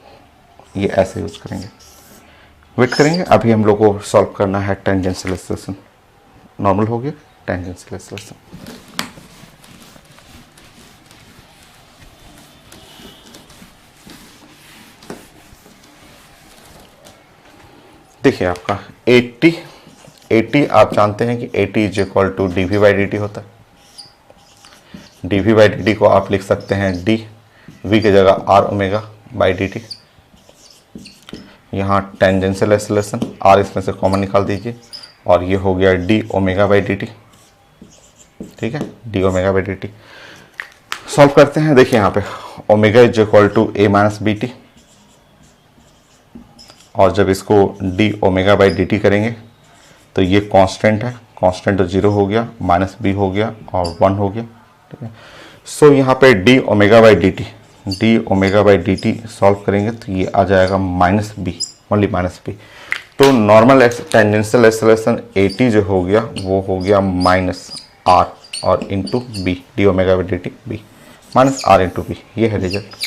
ये ऐसे यूज करेंगे। वेट करेंगे, अभी हम लोग को सॉल्व करना है टेंजेंशियल एक्सेलरेशन। नॉर्मल हो गया टेंजेंशियल एक्सेलरेशन। देखिए आपका 80 आप जानते हैं कि 80 is equal to d v by D t होता है, d v by D t को आप लिख सकते हैं डी वी की जगह r omega by D t. यहाँ टेंजेंशियल एक्सेलरेशन आर इसमें से कॉमन निकाल दीजिए और ये हो गया d omega by D t. ठीक है, d omega by D T solve करते हैं। देखिए यहाँ पे omega is equal to a minus b T, और जब इसको D omega by D T करेंगे तो ये कांस्टेंट है, कांस्टेंट तो 0 हो गया, माइनस बी हो गया और 1 हो गया। ठीक है, सो यहाँ पे D omega by D T solve करेंगे तो ये आ जाएगा minus B, only minus B. तो normal tangential acceleration A T जो हो गया वो हो गया माइनस आर और into B, D omega by D T B minus R into B. ये है रिजल्ट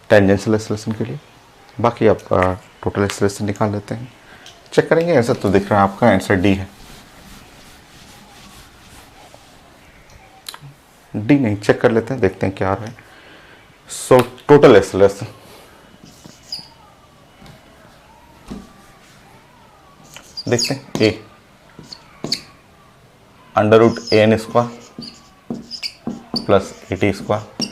टेंजेंशियल एक्सेलरेशन के लिए। बाकी आप टोटल एक्सेलरेशन निकाल लेते हैं, चेक करेंगे। आंसर तो दिख रहा है आपका, आंसर डी है। डी नहीं, चेक कर लेते हैं, देखते हैं क्या आ रहा है। सो टोटल एक्सेलरेशन देखते हैं, A under root A N square plus A T square.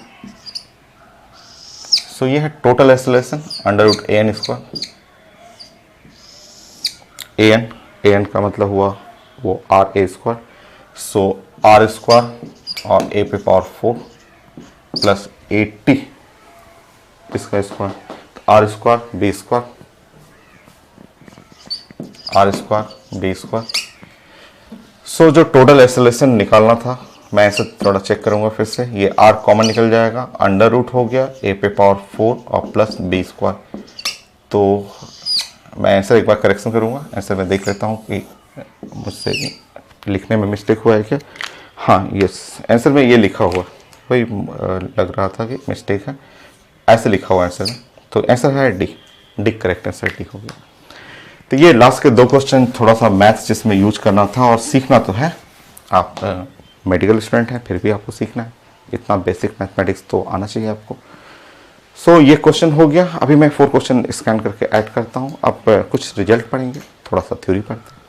So ये है total acceleration under root A N square. A N का मतलब हुआ वो आर ए स्क्वायर, सो आर स्क्वायर और ए पे पावर 4 प्लस 80 इसका स्क्वायर, तो R square B square, R square B square. So जो टोटल एक्सेलरेशन निकालना था मैं ऐसे थोड़ा चेक करूंगा फिर से। ये आर कॉमन निकल जाएगा, अंडर रूट हो गया ए पे पावर 4 और प्लस बी स्क्वायर। तो मैं आंसर एक बार करेक्शन करूंगा, आंसर मैं देख लेता हूँ कि मुझसे लिखने में मिस्टेक हुआ है क्या। हाँ यस, आंसर में ये लिखा हुआ, वही लग रहा था कि मिस्टेक है, ऐसे लिखा हुआ आंसर में। तो आंसर है D, D correct answer D हो गया। तो ये लास्ट के 2 क्वेश्चन थोड़ा सा मैथ्स जिसमें यूज करना था और सीखना तो है। आप मेडिकल स्टूडेंट हैं फिर भी आपको सीखना है, इतना बेसिक मैथमेटिक्स तो आना चाहिए आपको। सो ये क्वेश्चन हो गया। अभी मैं 4 क्वेश्चन स्कैन करके ऐड करता हूँ। अब कुछ रिजल्ट पढ़ेंगे, थोड़ा सा थ्योरी पढ़ते हैं।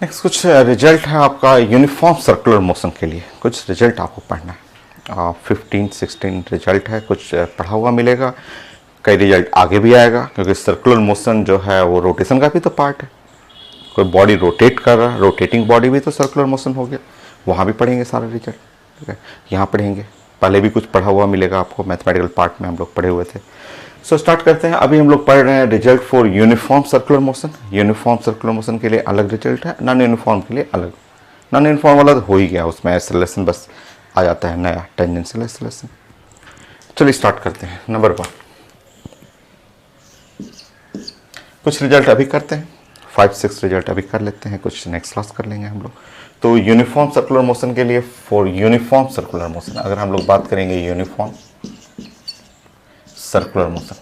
नेक्स्ट कुछ रिजल्ट है आपका यूनिफॉर्म सर्कुलर मोशन के लिए, कुछ रिजल्ट आपको पढ़ना है। 15-16 रिजल्ट है, कुछ पढ़ा हुआ मिलेगा, कई रिजल्ट आगे भी आएगा क्योंकि सर्कुलर मोशन जो है वो रोटेशन का भी तो पार्ट है। कोई बॉडी रोटेट कर रहा है, रोटेटिंग बॉडी भी तो सर्कुलर मोशन हो गया, वहाँ भी पढ़ेंगे सारे रिजल्ट। ठीक है, यहाँ पढ़ेंगे, पहले भी कुछ पढ़ा हुआ मिलेगा आपको, मैथमेटिकल पार्ट में हम लोग पढ़े हुए थे। सो स्टार्ट करते हैं। अभी हम लोग पढ़ रहे हैं result for uniform circular motion. Uniform circular motion के लिए अलग रिजल्ट है, नॉन यूनिफॉर्म के लिए अलग। नॉन यूनिफॉर्म वाला तो हो ही गया, उसमें एक्सेलरेशन बस आ जाता है नया, टेंजेंशियल एक्सेलरेशन। चलिए स्टार्ट करते हैं। नंबर 1 कुछ रिजल्ट अभी करते हैं, 5-6 रिजल्ट अभी कर लेते हैं, कुछ नेक्स्ट क्लास कर लेंगे हम लोग। तो यूनिफॉर्म सर्कुलर मोशन के लिए, फॉर यूनिफॉर्म सर्कुलर मोशन अगर हम लोग बात करेंगे, यूनिफॉर्म सर्कुलर मोशन,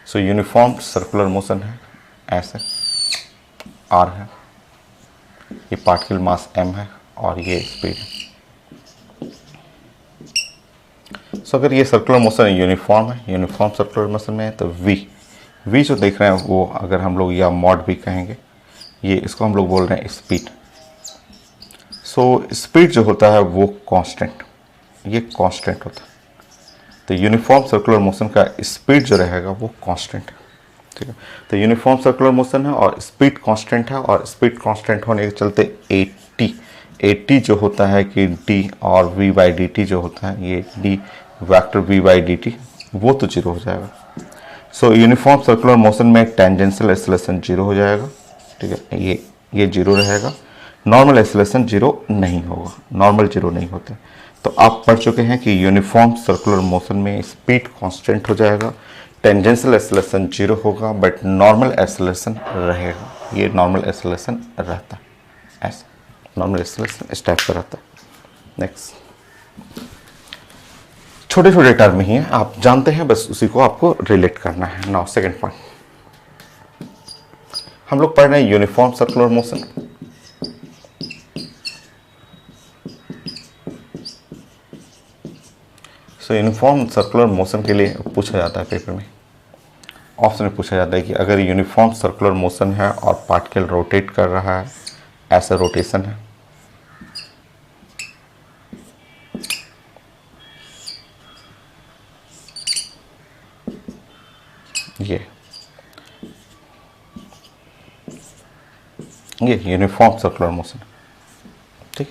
सो यूनिफॉर्म सर्कुलर मोशन है ऐसे, आर है, ये पार्टिकल मास m है और ये स्पीड है। सो अगर ये सर्कुलर मोशन यूनिफॉर्म है, यूनिफॉर्म सर्कुलर मोशन में है, तो v जो देख रहे हैं वो अगर हम लोग या मॉड भी कहेंगे, ये इसको हम लोग बोल रहे हैं स्पीड। सो स्पीड जो होता है वो कांस्टेंट, ये कांस्टेंट होता है। तो यूनिफॉर्म सर्कुलर मोशन का स्पीड जो रहेगा वो कांस्टेंट है। ठीक है, तो यूनिफॉर्म सर्कुलर मोशन है और स्पीड कांस्टेंट है, और स्पीड कांस्टेंट होने के चलते 80 जो होता है कि d और v बाई डी टी जो होता है, ये d vector v by D T वो तो 0 हो जाएगा। सो यूनिफॉर्म सर्कुलर मोशन में टेंजेंशियल एक्सेलरेशन जीरो हो जाएगा, ठीक है, ये जीरो रहेगा। नॉर्मल एक्सेलरेशन जीरो नहीं होगा, नॉर्मल जीरो नहीं होते। तो आप पढ़ चुके हैं कि यूनिफॉर्म सर्कुलर मोशन में स्पीड कांस्टेंट हो जाएगा, टेंजेंशियल एक्सेलरेशन जीरो होगा, बट नॉर्मल एक्सेलरेशन रहेगा। ये नॉर्मल एक्सेलरेशन रहता है, ऐसा नॉर्मल एक्सेलरेशन इस टाइप का रहता है। नेक्स्ट, छोटे छोटे टर्म ही हैं, आप जानते हैं, बस उसी को आपको रिलेट करना है। नाउ सेकंड पॉइंट, हम लोग पढ़ रहे हैं यूनिफॉर्म सर्कुलर मोशन। सो यूनिफॉर्म सर्कुलर मोशन के लिए पूछा जाता है पेपर में, ऑप्शन में पूछा जाता है कि अगर यूनिफॉर्म सर्कुलर मोशन है और पार्टिकल रोटेट कर रहा है, ऐसा रोटेशन है, ये यूनिफॉर्म सर्कुलर मोशन, ठीक।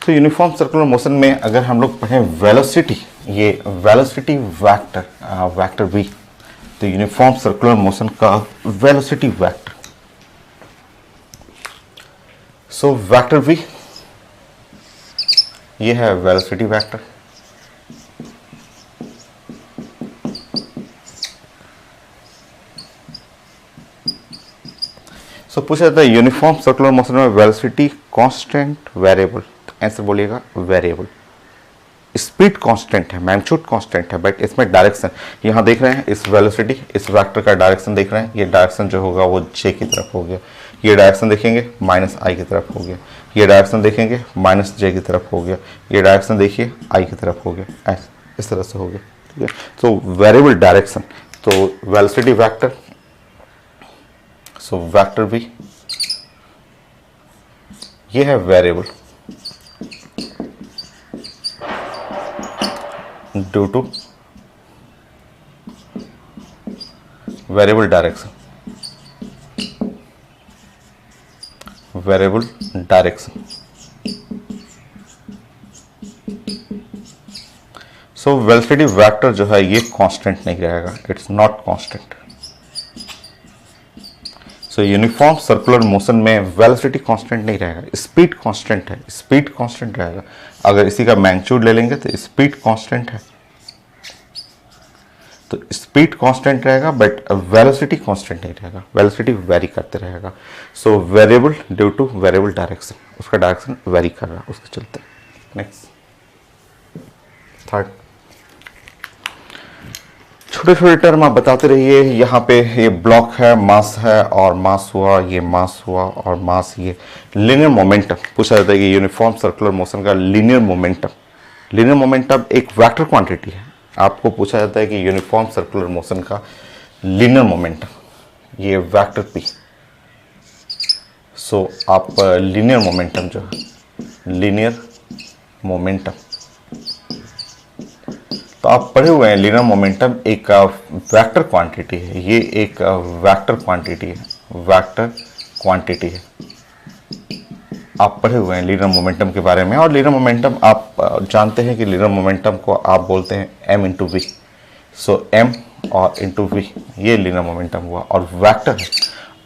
तो यूनिफॉर्म सर्कुलर मोशन में अगर हम लोग पढ़ें वेलोसिटी, ये वेलोसिटी वेक्टर v, तो यूनिफॉर्म सर्कुलर मोशन का velocity vector, so vector v ये है वेलोसिटी वेक्टर। सो पूछा जाता है यूनिफॉर्म सर्कुलर मोशन में वेलोसिटी कांस्टेंट वेरिएबल, तो आंसर बोलिएगा वेरिएबल। स्पीड कांस्टेंट है, मैग्नीट्यूड कांस्टेंट है, बट इसमें डायरेक्शन, यहाँ देख रहे हैं इस वेलोसिटी, इस वेक्टर का डायरेक्शन देख रहे हैं, ये डायरेक्शन जो होगा वो जे की तरफ हो गया, ये डायरेक्शन देखेंगे माइनस आई की तरफ हो गया, ये डायरेक्शन देखेंगे माइनस जे की तरफ हो गया, ये डायरेक्शन देखिए आई की तरफ हो गया, ऐसे इस तरह से हो गया, ठीक है। तो वेरिएबल डायरेक्शन, तो वेलोसिटी वेक्टर, सो वेक्टर भी ये है variable due to variable direction, variable direction. So velocity vector जो है ये कांस्टेंट नहीं रहेगा, it's not constant. So uniform circular motion में वेलोसिटी कांस्टेंट नहीं रहेगा, स्पीड कांस्टेंट है, स्पीड कांस्टेंट रहेगा। अगर इसी का मैग्नीट्यूड ले लेंगे तो स्पीड कांस्टेंट है, तो स्पीड कांस्टेंट रहेगा, बट वेलोसिटी कांस्टेंट नहीं रहेगा, वेलोसिटी वेरी करते रहेगा। So variable due to variable direction, उसका डायरेक्शन वेरी कर रहा है, उसके चलते। नेक्स्ट, थर्ड, छोटे छोटे टर्म आप बताते रहिए। यहाँ पे ये ब्लॉक है, मास है, और मास हुआ, ये मास हुआ, और मास, ये लीनियर मोमेंटम पूछा जाता है कि यूनिफॉर्म सर्कुलर मोशन का लीनियर मोमेंटम, लीनियर मोमेंटम एक वेक्टर क्वांटिटी है। आपको पूछा जाता है कि यूनिफॉर्म सर्कुलर मोशन का लीनियर मोमेंटम, ये वेक्टर पी। सो आप लीनियर मोमेंटम जो है, लीनियर मोमेंटम, तो आप पढ़े हुए हैं लीनियर मोमेंटम एक वेक्टर क्वांटिटी है, ये एक वेक्टर क्वांटिटी है, वेक्टर क्वांटिटी है। आप पढ़े हुए हैं लीनियर मोमेंटम के बारे में, और लीनियर मोमेंटम आप जानते हैं कि लीनियर मोमेंटम को आप बोलते हैं m into v. So m और इंटू वी, ये लीनियर मोमेंटम हुआ, और वेक्टर है।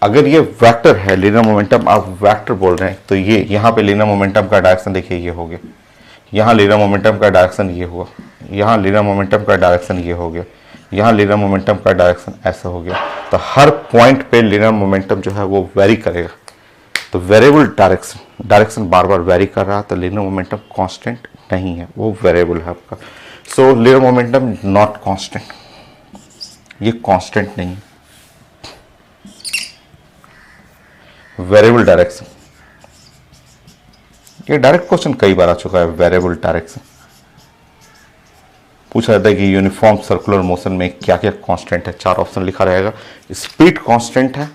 अगर ये वेक्टर है लीनियर मोमेंटम, आप वेक्टर बोल रहे हैं, तो ये यहाँ पे लीनियर मोमेंटम का डायरेक्शन देखिए, ये हो गया, यहाँ लीनियर मोमेंटम का डायरेक्शन ये हुआ, यहाँ लीनियर मोमेंटम का डायरेक्शन ये हो गया, यहाँ लीनियर मोमेंटम का डायरेक्शन ऐसा हो गया। तो हर पॉइंट पे लीनियर मोमेंटम जो है वो वेरी करेगा। तो वेरिएबल डायरेक्शन, डायरेक्शन बार बार वेरी कर रहा है, तो लीनियर मोमेंटम कांस्टेंट नहीं है, वो वेरिएबल है आपका। सो लीनियर मोमेंटम नॉट कांस्टेंट, ये कांस्टेंट नहीं है। वेरिएबल डायरेक्शन, ये डायरेक्ट क्वेश्चन कई बार आ चुका है। वेरिएबल डायरेक्शन पूछा जाता है कि यूनिफॉर्म सर्कुलर मोशन में क्या क्या कांस्टेंट है, चार ऑप्शन लिखा रहेगा। स्पीड कांस्टेंट है,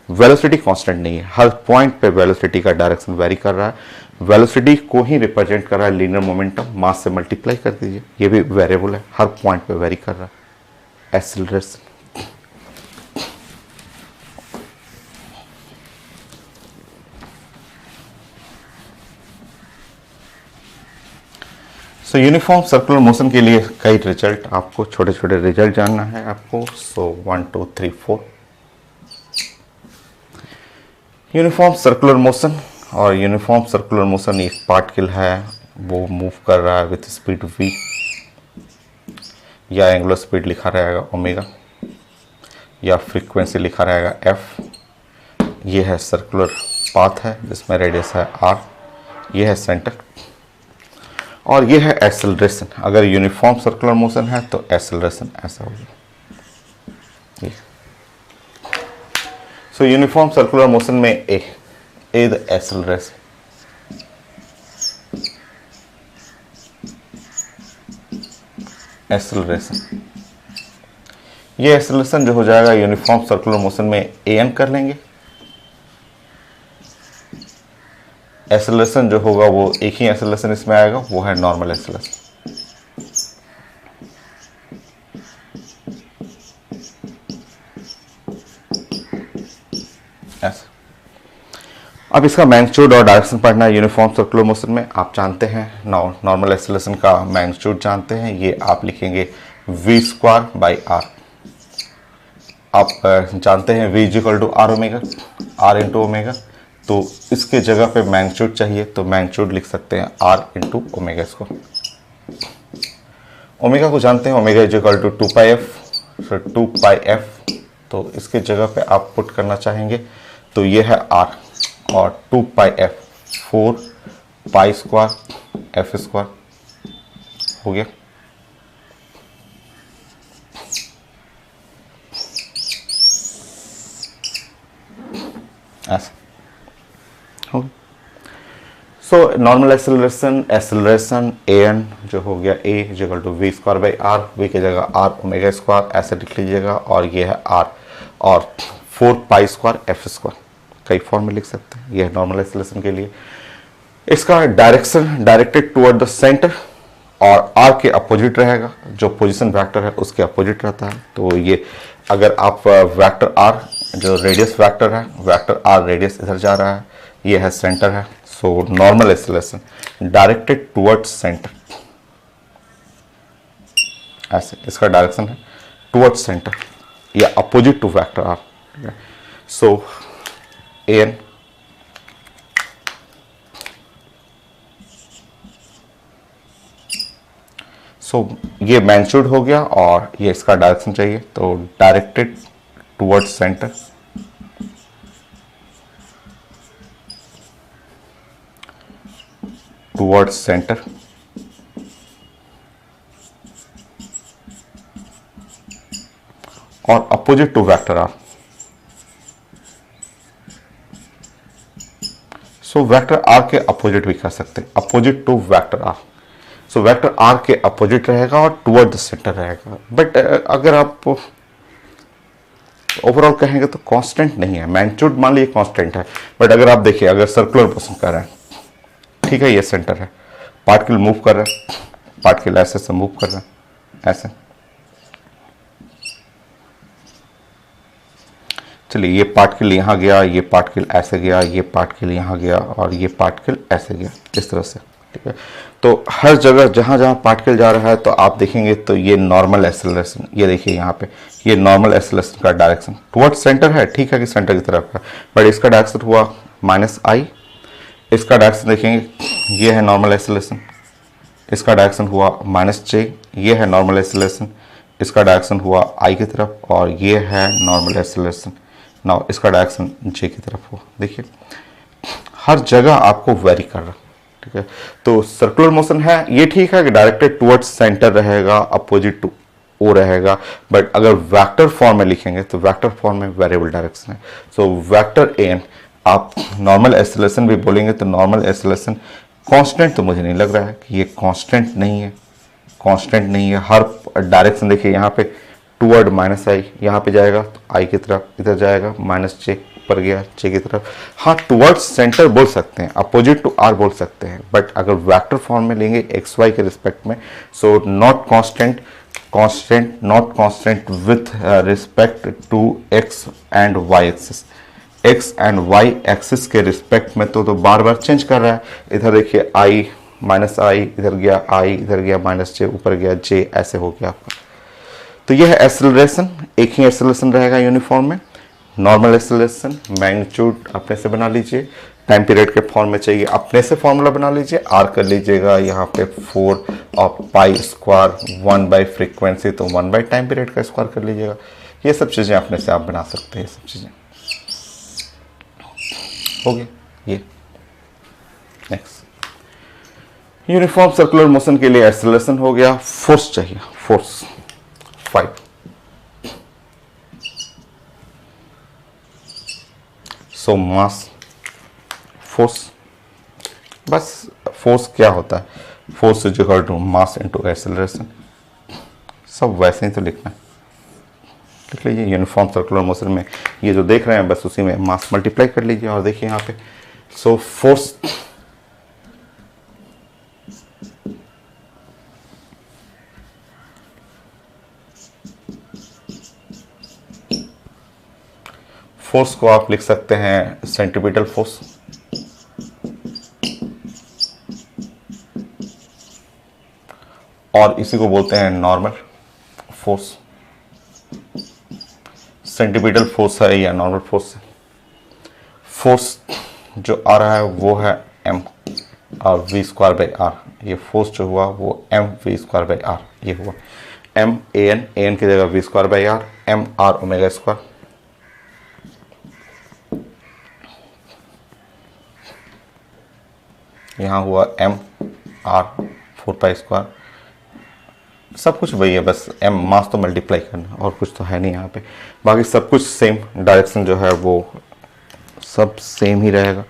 वेलोसिटी कांस्टेंट नहीं है, हर पॉइंट पे वेलोसिटी का डायरेक्शन वेरी कर रहा है। वेलोसिटी को ही रिप्रेजेंट कर रहा है लीनियर मोमेंटम, मास से मल्टीप्लाई कर दीजिए, ये भी वेरिएबल है, हर पॉइंट पे वेरी कर रहा है। एक्सीलरेशन, सो यूनिफॉर्म सर्कुलर मोशन के लिए कई रिजल्ट, आपको छोटे छोटे रिजल्ट जानना है आपको। सो 1 2 3 4 यूनिफॉर्म सर्कुलर मोशन। और यूनिफॉर्म सर्कुलर मोशन एक पार्टिकल है, वो मूव कर रहा है विथ स्पीड v, या एंगुलर स्पीड लिखा रहेगा ओमेगा, या फ्रीक्वेंसी लिखा रहेगा f। ये है सर्कुलर पाथ है जिसमें रेडियस है r, ये है सेंटर, और ये है एक्सेलरेशन। अगर यूनिफॉर्म सर्कुलर मोशन है तो एक्सेलरेशन ऐसा होगा। सो यूनिफॉर्म सर्कुलर मोशन में ए द एक्सेलरेशन, एक्सेलरेशन, ये एक्सेलरेशन जो हो जाएगा यूनिफॉर्म सर्कुलर मोशन में an कर लेंगे। एक्सेलरेशन जो होगा वो एक ही एक्सेलरेशन इसमें आएगा, वो है नॉर्मल एक्सेलरेशन। ऐसा। अब इसका मैग्नीट्यूड और डायरेक्शन पढ़ना है यूनिफॉर्म सर्कुलर मोशन में। आप जानते हैं नॉर्मल एक्सेलरेशन का मैग्नीट्यूड जानते हैं, ये आप लिखेंगे v²/r। आप जानते हैं v = r omega, r × omega. तो इसके जगह पे मैग्नीट्यूड चाहिए तो मैग्नीट्यूड लिख सकते हैं r × ओमेगा। इसको ओमेगा को जानते हैं, ओमेगा = 2πf, फिर 2πf। तो इसके जगह पे आप पुट करना चाहेंगे तो ये है r, और 2πf 4π² f² हो गया। ऐसा हो गया। सो नॉर्मल एक्सेलरेशन, एक्सेलरेशन an जो हो गया a = v²/r, v की जगह r ओमेगा², ऐसे लिख लीजिएगा। और ये है r, और 4π² f², कई फॉर्म में लिख सकते हैं। ये है नॉर्मल एक्सेलरेशन के लिए। इसका direction directed toward the centre, और r के अपोजिट रहेगा, जो पोजीशन वेक्टर है उसके अपोजिट रहता है। तो ये अगर आप वेक्टर r जो रेडियस वेक्टर है, वेक्टर r रेडियस इधर जा रहा है, ये है सेंटर है। So normal acceleration directed towards centre, ऐसे इसका डायरेक्शन है टुवर्ड्स सेंटर या opposite to vector r। So an ये मैग्नीट्यूड हो गया, और ये इसका डायरेक्शन चाहिए तो directed towards centre, towards centre. और opposite to vector r। So vector r के अपोजिट भी कर सकते हैं, opposite to vector r। So vector r के अपोजिट रहेगा और टुवर्ड द सेंटर रहेगा। बट अगर आप ओवरऑल कहेंगे तो कांस्टेंट नहीं है, मैग्नीट्यूड मान लीजिए कांस्टेंट है। बट अगर आप देखिए, अगर सर्कुलर मोशन कर रहे हैं, ठीक है, ये सेंटर है, पार्टिकल मूव कर रहा है, पार्टिकल ऐसे से मूव कर रहा है, ऐसे। चलिए, ये पार्टिकल यहाँ गया, ये पार्टिकल ऐसे गया, ये पार्टिकल यहाँ गया, और ये पार्टिकल ऐसे गया, इस तरह से। ठीक है, तो हर जगह जहाँ जहाँ पार्टिकल जा रहा है तो आप देखेंगे तो ये नॉर्मल एक्सेलरेशन, ये देखिए यहाँ पे, ये नॉर्मल एक्सेलरेशन का डायरेक्शन टुवर्ड्स सेंटर है। ठीक है कि सेंटर की तरफ है, बट इसका डायरेक्शन हुआ -i। इसका डायरेक्शन देखेंगे, ये है नॉर्मल एक्सेलरेशन, इसका डायरेक्शन हुआ -j, ये है नॉर्मल एक्सेलरेशन, इसका डायरेक्शन हुआ i की तरफ, और ये है नॉर्मल एक्सेलरेशन। नाउ इसका डायरेक्शन j की तरफ हुआ। देखिए हर जगह आपको वेरी कर रहा है। ठीक है, तो सर्कुलर मोशन है, ये ठीक है कि डायरेक्टेड टुवर्ड्स सेंटर रहेगा, अपोजिट टू ओ रहेगा। बट अगर वेक्टर फॉर्म में लिखेंगे तो वेक्टर फॉर्म में वेरिएबल डायरेक्शन है। सो वेक्टर an, आप नॉर्मल एक्सेलरेशन भी बोलेंगे तो नॉर्मल एक्सेलरेशन कांस्टेंट तो मुझे नहीं लग रहा है कि ये कांस्टेंट नहीं है, कांस्टेंट नहीं है। हर डायरेक्शन देखिए, यहाँ पे टुवर्ड -i, यहाँ पे जाएगा तो i की तरफ, इधर जाएगा -j, ऊपर गया j की तरफ। हाँ, टुवर्ड्स सेंटर बोल सकते हैं, अपोजिट टू r बोल सकते हैं। बट अगर वेक्टर फॉर्म में लेंगे xy के रिस्पेक्ट में, so not constant, constant not constant with respect to x and y axis. x and y axis के रिस्पेक्ट में तो बार बार चेंज कर रहा है। इधर देखिए i माइनस आई इधर गया, आई इधर गया, माइनस जे ऊपर गया, जे ऐसे हो गया आपका। तो यह है एक्सेलरेशन, एक ही एक्सेलरेशन रहेगा यूनिफॉर्म में। नॉर्मल एक्सेलरेशन मैग्नीट्यूड अपने से बना लीजिए, टाइम पीरियड के फॉर्म में चाहिए अपने से फॉर्मूला बना लीजिए, आर कर लीजिएगा यहाँ पे 4 और पाई स्क्वायर 1 बाई फ्रीक्वेंसी, तो 1 बाई टाइम पीरियड का स्क्वायर कर लीजिएगा। ये सब चीज़ें अपने से आप बना सकते हैं, ये सब चीज़ें हो गई। ये नेक्स्ट यूनिफॉर्म सर्कुलर मोशन के लिए एक्सेलरेशन हो गया। फोर्स चाहिए, फोर्स 5। सो मास फोर्स, बस फोर्स क्या होता है, force is equal to mass into acceleration, सब वैसे ही तो लिखना है, लिख लीजिए। यूनिफॉर्म सर्कुलर मोशन में ये जो देख रहे हैं बस उसी में मास मल्टीप्लाई कर लीजिए और देखिए यहाँ पे। सो फोर्स फोर्स को आप लिख सकते हैं सेंटीमीटर फोर्स, और इसी को बोलते हैं नॉर्मल फोर्स। सेंटीमीटर फोर्स है या नॉर्मल फोर्स है। फोर्स जो आ रहा है वो है m और v स्क्वायर बाई आर। ये फोर्स जो हुआ वो m v square by r ये हुआ। m an की जगह v square by r, m r omega square. यहाँ हुआ m r 4 पाई स्क्वायर, सब कुछ वही है, बस m मास तो मल्टीप्लाई करना और कुछ तो है नहीं यहाँ पे। बाकी सब कुछ सेम, डायरेक्शन जो है वो सब सेम ही रहेगा।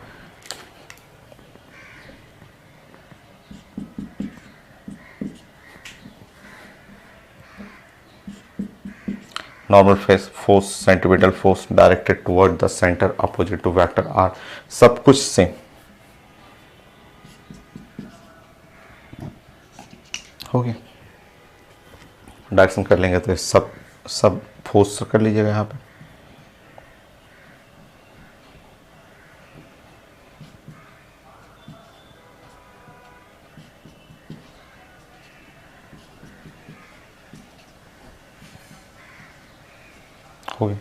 Normal force centimetre force directed toward the centre opposite to vector r, सब कुछ सेम हो गया। डायरेक्शन कर लेंगे तो सब फोर्स कर लीजिएगा यहाँ पे। हो गया।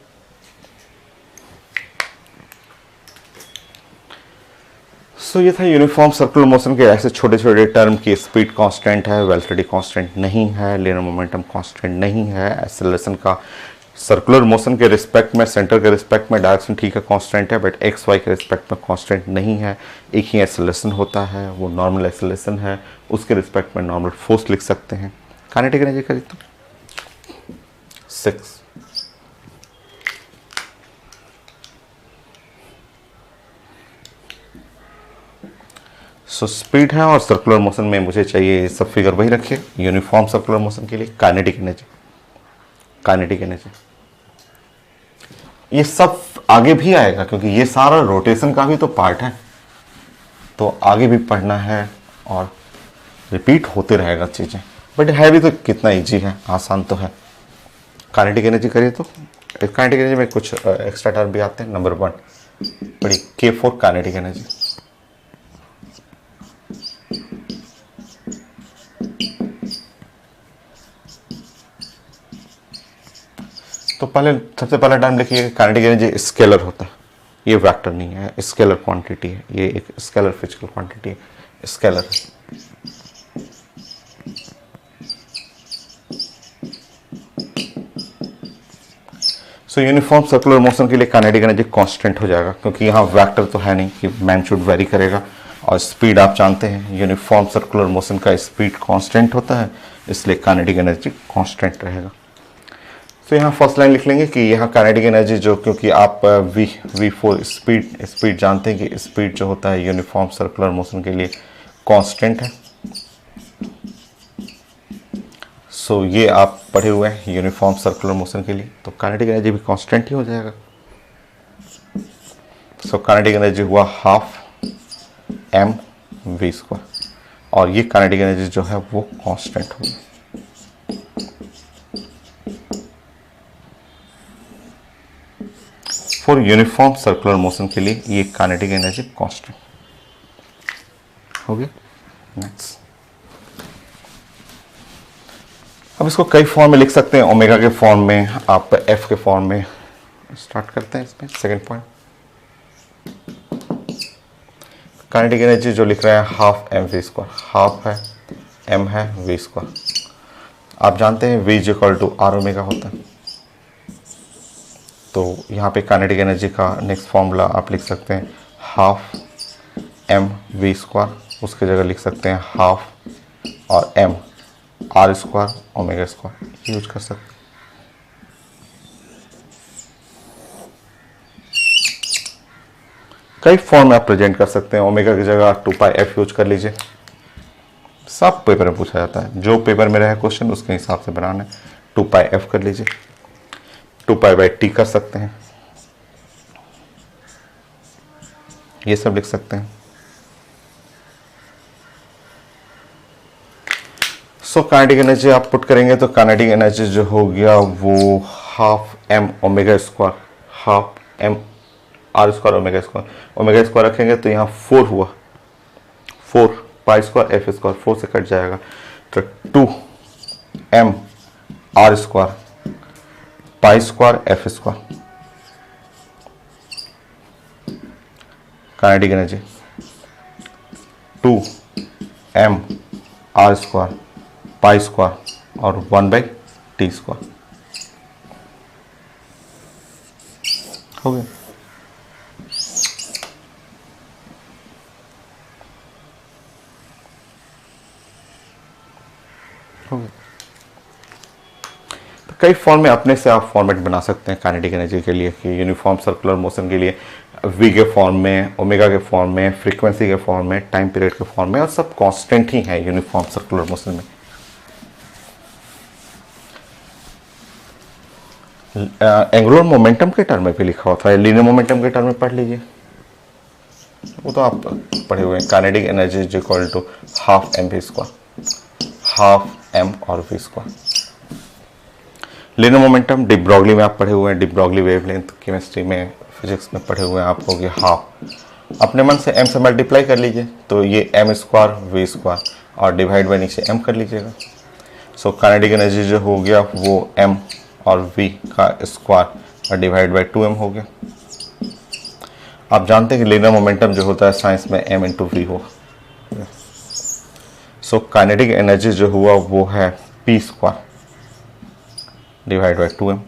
सो ये था यूनिफॉर्म सर्कुलर मोशन के ऐसे छोटे छोटे टर्म की। स्पीड कांस्टेंट है, वेलोसिटी कांस्टेंट नहीं है, लिनियर मोमेंटम कांस्टेंट नहीं है, एक्सेलरेशन का सर्कुलर मोशन के रिस्पेक्ट में, सेंटर के रिस्पेक्ट में डायरेक्शन ठीक है कांस्टेंट है, बट एक्स वाई के रिस्पेक्ट में कांस्टेंट नहीं है। एक ही एक्सेलरेशन होता है, वो नॉर्मल एक्सेलरेशन है, उसके रिस्पेक्ट में नॉर्मल फोर्स लिख सकते हैं। काइनेटिक एनर्जी करिए तो 6। सो स्पीड है और सर्कुलर मोशन में मुझे चाहिए सब फिगर वही रखिए। यूनिफॉर्म सर्कुलर मोशन के लिए काइनेटिक एनर्जी, काइनेटिक एनर्जी ये सब आगे भी आएगा क्योंकि ये सारा रोटेशन का भी तो पार्ट है, तो आगे भी पढ़ना है और रिपीट होते रहेगा चीज़ें, बट है भी तो कितना इजी है, आसान तो है। काइनेटिक एनर्जी करिए तो काइनेटिक एनर्जी में कुछ एक्स्ट्रा टर्म भी आते हैं। नंबर 1 बड़ी K4 काइनेटिक एनर्जी। तो पहले सबसे पहला टर्म लिखिए, काइनेटिक एनर्जी स्केलर होता है, ये वेक्टर नहीं है, स्केलर क्वांटिटी है, ये एक स्केलर फिजिकल क्वांटिटी है, स्केलर। सो यूनिफॉर्म सर्कुलर मोशन के लिए काइनेटिक एनर्जी कांस्टेंट हो जाएगा क्योंकि यहाँ वेक्टर तो है नहीं कि मैग्नीट्यूड वेरी करेगा, और स्पीड आप जानते हैं यूनिफॉर्म सर्कुलर मोशन का स्पीड कांस्टेंट होता है, इसलिए काइनेटिक एनर्जी कांस्टेंट रहेगा। तो यहाँ फर्स्ट लाइन लिख लेंगे कि यहाँ काइनेटिक एनर्जी जो, क्योंकि आप V4 स्पीड जानते हैं कि स्पीड जो होता है यूनिफॉर्म सर्कुलर मोशन के लिए कांस्टेंट है। सो ये आप पढ़े हुए हैं यूनिफॉर्म सर्कुलर मोशन के लिए, तो काइनेटिक एनर्जी भी कांस्टेंट ही हो जाएगा। सो काइनेटिक एनर्जी हुआ हाफ mv स्क्वायर, और ये काइनेटिक एनर्जी जो है वो कांस्टेंट होगी। फॉर यूनिफॉर्म सर्कुलर मोशन के लिए ये काइनेटिक एनर्जी कांस्टेंट हो गया। नेक्स्ट। अब इसको कई फॉर्म में लिख सकते हैं, ओमेगा के फॉर्म में, आप एफ के फॉर्म में। स्टार्ट करते हैं इसमें सेकंड पॉइंट। काइनेटिक एनर्जी जो लिख रहे हैं half M we square, half है एम है वी स्क्वायर। आप जानते हैं v is equal to r omega होता है, तो यहाँ पे काइनेटिक एनर्जी का नेक्स्ट फॉर्मूला आप लिख सकते हैं हाफ एम वी स्क्वायर, उसके जगह लिख सकते हैं हाफ और m r square omega square use कर सकते हैं। कई फॉर्म में आप प्रेजेंट कर सकते हैं। ओमेगा की जगह 2 पाई एफ यूज कर लीजिए, सब पेपर में पूछा जाता है, जो पेपर में रहे क्वेश्चन उसके हिसाब से बनाना है। 2 पाई एफ कर लीजिए, 2 पाई बाई टी कर सकते हैं, ये सब लिख सकते हैं। सो काइनेटिक एनर्जी आप पुट करेंगे तो काइनेटिक एनर्जी जो हो गया वो half m omega square, half m r square omega square रखेंगे तो यहाँ 4 हुआ, 4 पाई स्क्वायर एफ स्क्वायर 4 से कट जाएगा, तो 2 m r square pi square f square. Kinetic energy 2 m r square pi square और 1 बाई टी स्क्वायर हो गया। तो कई फॉर्म में अपने से आप फॉर्मेट बना सकते हैं काइनेटिक एनर्जी के लिए, कि यूनिफॉर्म सर्कुलर मोशन के लिए वी के फॉर्म में, ओमेगा के फॉर्म में, फ्रीक्वेंसी के फॉर्म में, टाइम पीरियड के फॉर्म में, और सब कांस्टेंट ही है यूनिफॉर्म सर्कुलर मोशन में। एंगुलर मोमेंटम के टर्म में भी लिखा होता है, लीनियर मोमेंटम के टर्म में पढ़ लीजिए, वो तो आप पढ़े हुए हैं। Kinetic energy is equal to half M we square, half M और V square. Linear momentum de Broglie में आप पढ़े हुए हैं, डी ब्रॉगली वेवलेंथ केमिस्ट्री में, फिजिक्स में पढ़े हुए हैं आप, हो गया हाफ। अपने मन से एम से मल्टीप्लाई कर लीजिए तो ये एम स्क्वायर वी स्क्वायर और डिवाइड बाई नीचे एम कर लीजिएगा। सो काइनेटिक एनर्जी जो हो गया वो एम और वी का स्क्वायर और डिवाइड बाई 2m हो गया। आप जानते हैं कि लीनियर मोमेंटम जो होता है साइंस में m इंटू वी हो। सो काइनेटिक एनर्जी जो हुआ वो है p square divide by 2m।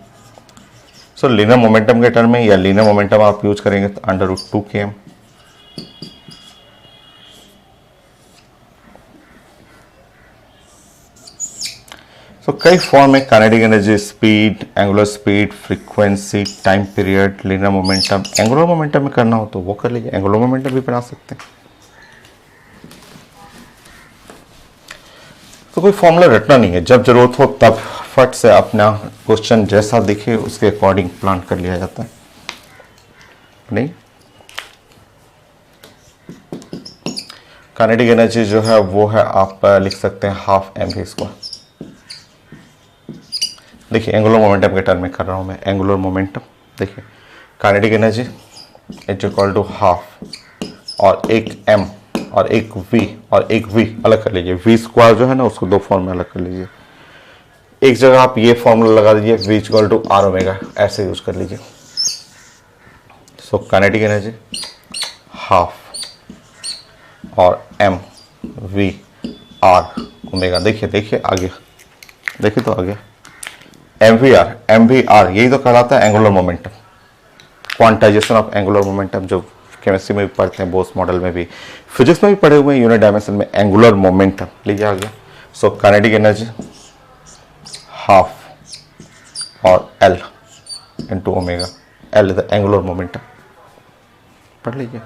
So linear momentum के टर्म में या लीनियर मोमेंटम आप यूज करेंगे तो अंडर रूट 2km। तो कई फॉर्म में kinetic energy, speed, angular speed, frequency, time period, linear momentum. Angular momentum में करना हो तो वो कर लीजिए, एंगुलर मोमेंटम भी बना सकते हैं। तो कोई फॉर्मूला रटना नहीं है, जब जरूरत हो तब फट से अपना क्वेश्चन जैसा दिखे उसके अकॉर्डिंग प्लान कर लिया जाता है। नहीं, काइनेटिक एनर्जी जो है वो है आप लिख सकते हैं हाफ एम वी स्क्वायर। देखिए एंगुलर मोमेंटम के टर्म में कर रहा हूं मैं, एंगुलर मोमेंटम। देखिए kinetic energy is equal to half और एक m और एक v और एक v अलग कर लीजिए। v स्क्वायर जो है ना उसको दो फॉर्म में अलग कर लीजिए। एक जगह आप ये फॉर्मूला लगा दीजिए v equal to r omega, ऐसे यूज कर लीजिए। सो काइनेटिक एनर्जी हाफ और m v r ओमेगा। देखिए देखिए आगे, देखिए तो आगे एम वी आर यही तो कहलाता है angular momentum, quantization of angular momentum, जो केमिस्ट्री में भी पढ़ते हैं, बोस मॉडल में भी, फिजिक्स में भी पढ़े हुए हैं, यूनिट डायमेंशन में एंगुलर मोमेंटम लीजिए आ गया। सो काइनेटिक एनर्जी हाफ और L into omega, L is the angular momentum, पढ़ लीजिए।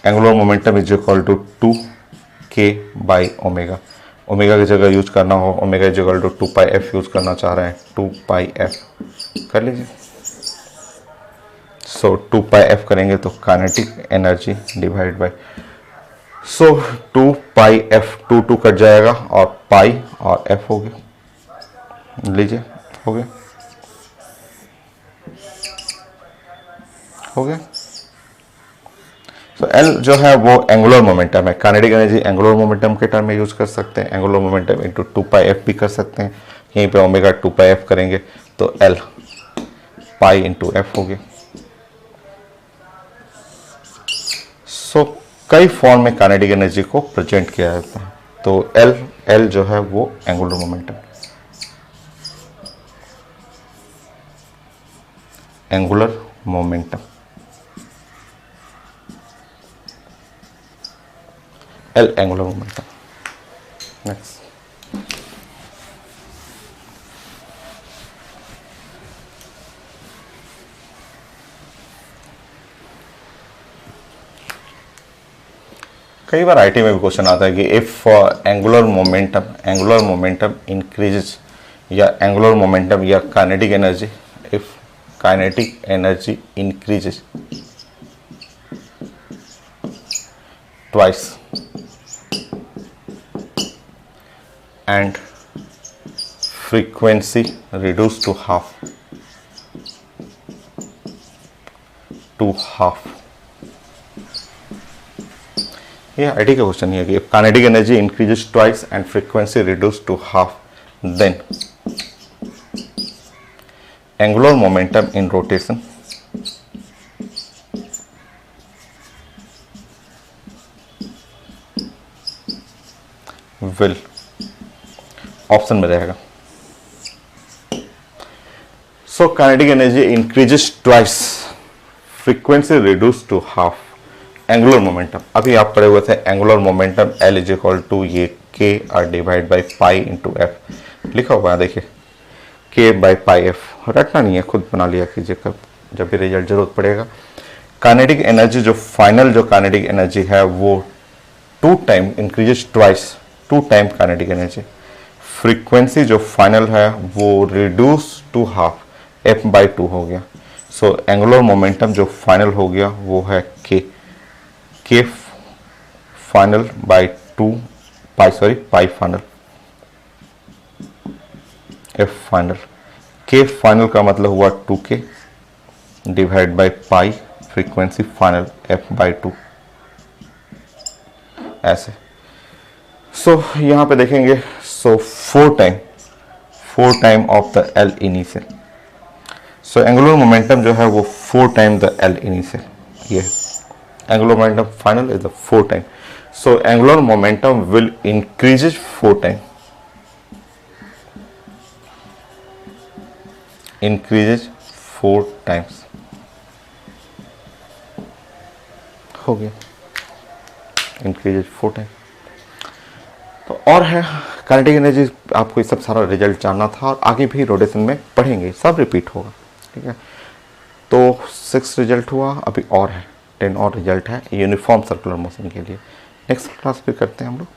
Angular momentum is equal to 2k by omega. Omega की जगह यूज करना हो, omega is equal to 2 pi f use करना चाह रहे हैं, 2 पाई एफ कर लीजिए। सो 2 पाई एफ करेंगे तो kinetic energy divide by, so 2 pi F 2 cut जाएगा और पाई और एफ हो गया, लीजिए हो गया, हो गया। तो एल जो है वो एंगुलर मोमेंटम है। काइनेटिक एनर्जी एंगुलर मोमेंटम के टर्म में यूज कर सकते हैं, एंगुलर मोमेंटम इंटू 2πf भी कर सकते हैं। यहीं पे ओमेगा 2πf करेंगे तो एल पाई इंटू एफ हो गया। सो कई फॉर्म में काइनेटिक एनर्जी को प्रेजेंट किया जाता है। तो एल जो है वो angular momentum, angular momentum, L angular momentum. Next, कई बार आईटी में भी क्वेश्चन आता है कि इफ एंगुलर मोमेंटम इंक्रीजेज या एंगुलर मोमेंटम या kinetic energy, if kinetic energy increases twice and frequency reduced to half, ये आईटी का क्वेश्चन है कि kinetic energy increases twice and frequency reduce to half, then angular momentum in rotation will, option में रहेगा। So kinetic energy increases twice, frequency reduce to half, angular momentum अभी आप पढ़े हुए थे, angular momentum L is equal to ये k r divide by pi into f लिखा हुआ है, देखिए के बाई पाई एफ, रटना नहीं है, खुद बना लिया कीजिए कब जब भी रिजल्ट जरूरत पड़ेगा। काइनेटिक एनर्जी जो फाइनल जो काइनेटिक एनर्जी है वो 2 time increases twice, 2 time kinetic energy. Frequency जो फाइनल है वो reduce to half, F by 2 हो गया। सो एंगुलर मोमेंटम जो फाइनल हो गया वो है K final by 2 pi final, F final, K final का मतलब हुआ 2k divide by pi frequency final F by 2, ऐसे। सो यहां पे देखेंगे, सो 4 time of the L initial. So angular momentum जो है वो 4 टाइम द एल इनिशियल, ये angular momentum final is the 4 time. So angular momentum will increases 4 time, increases 4 times, हो गया increases 4 time। तो और है काइनेटिक एनर्जी, आपको ये सब सारा रिजल्ट जानना था और आगे भी रोटेशन में पढ़ेंगे, सब रिपीट होगा, ठीक है। तो 6 रिजल्ट हुआ, अभी और है 10 और रिजल्ट है यूनिफॉर्म सर्कुलर मोशन के लिए। नेक्स्ट क्लास पे करते हैं हम लोग।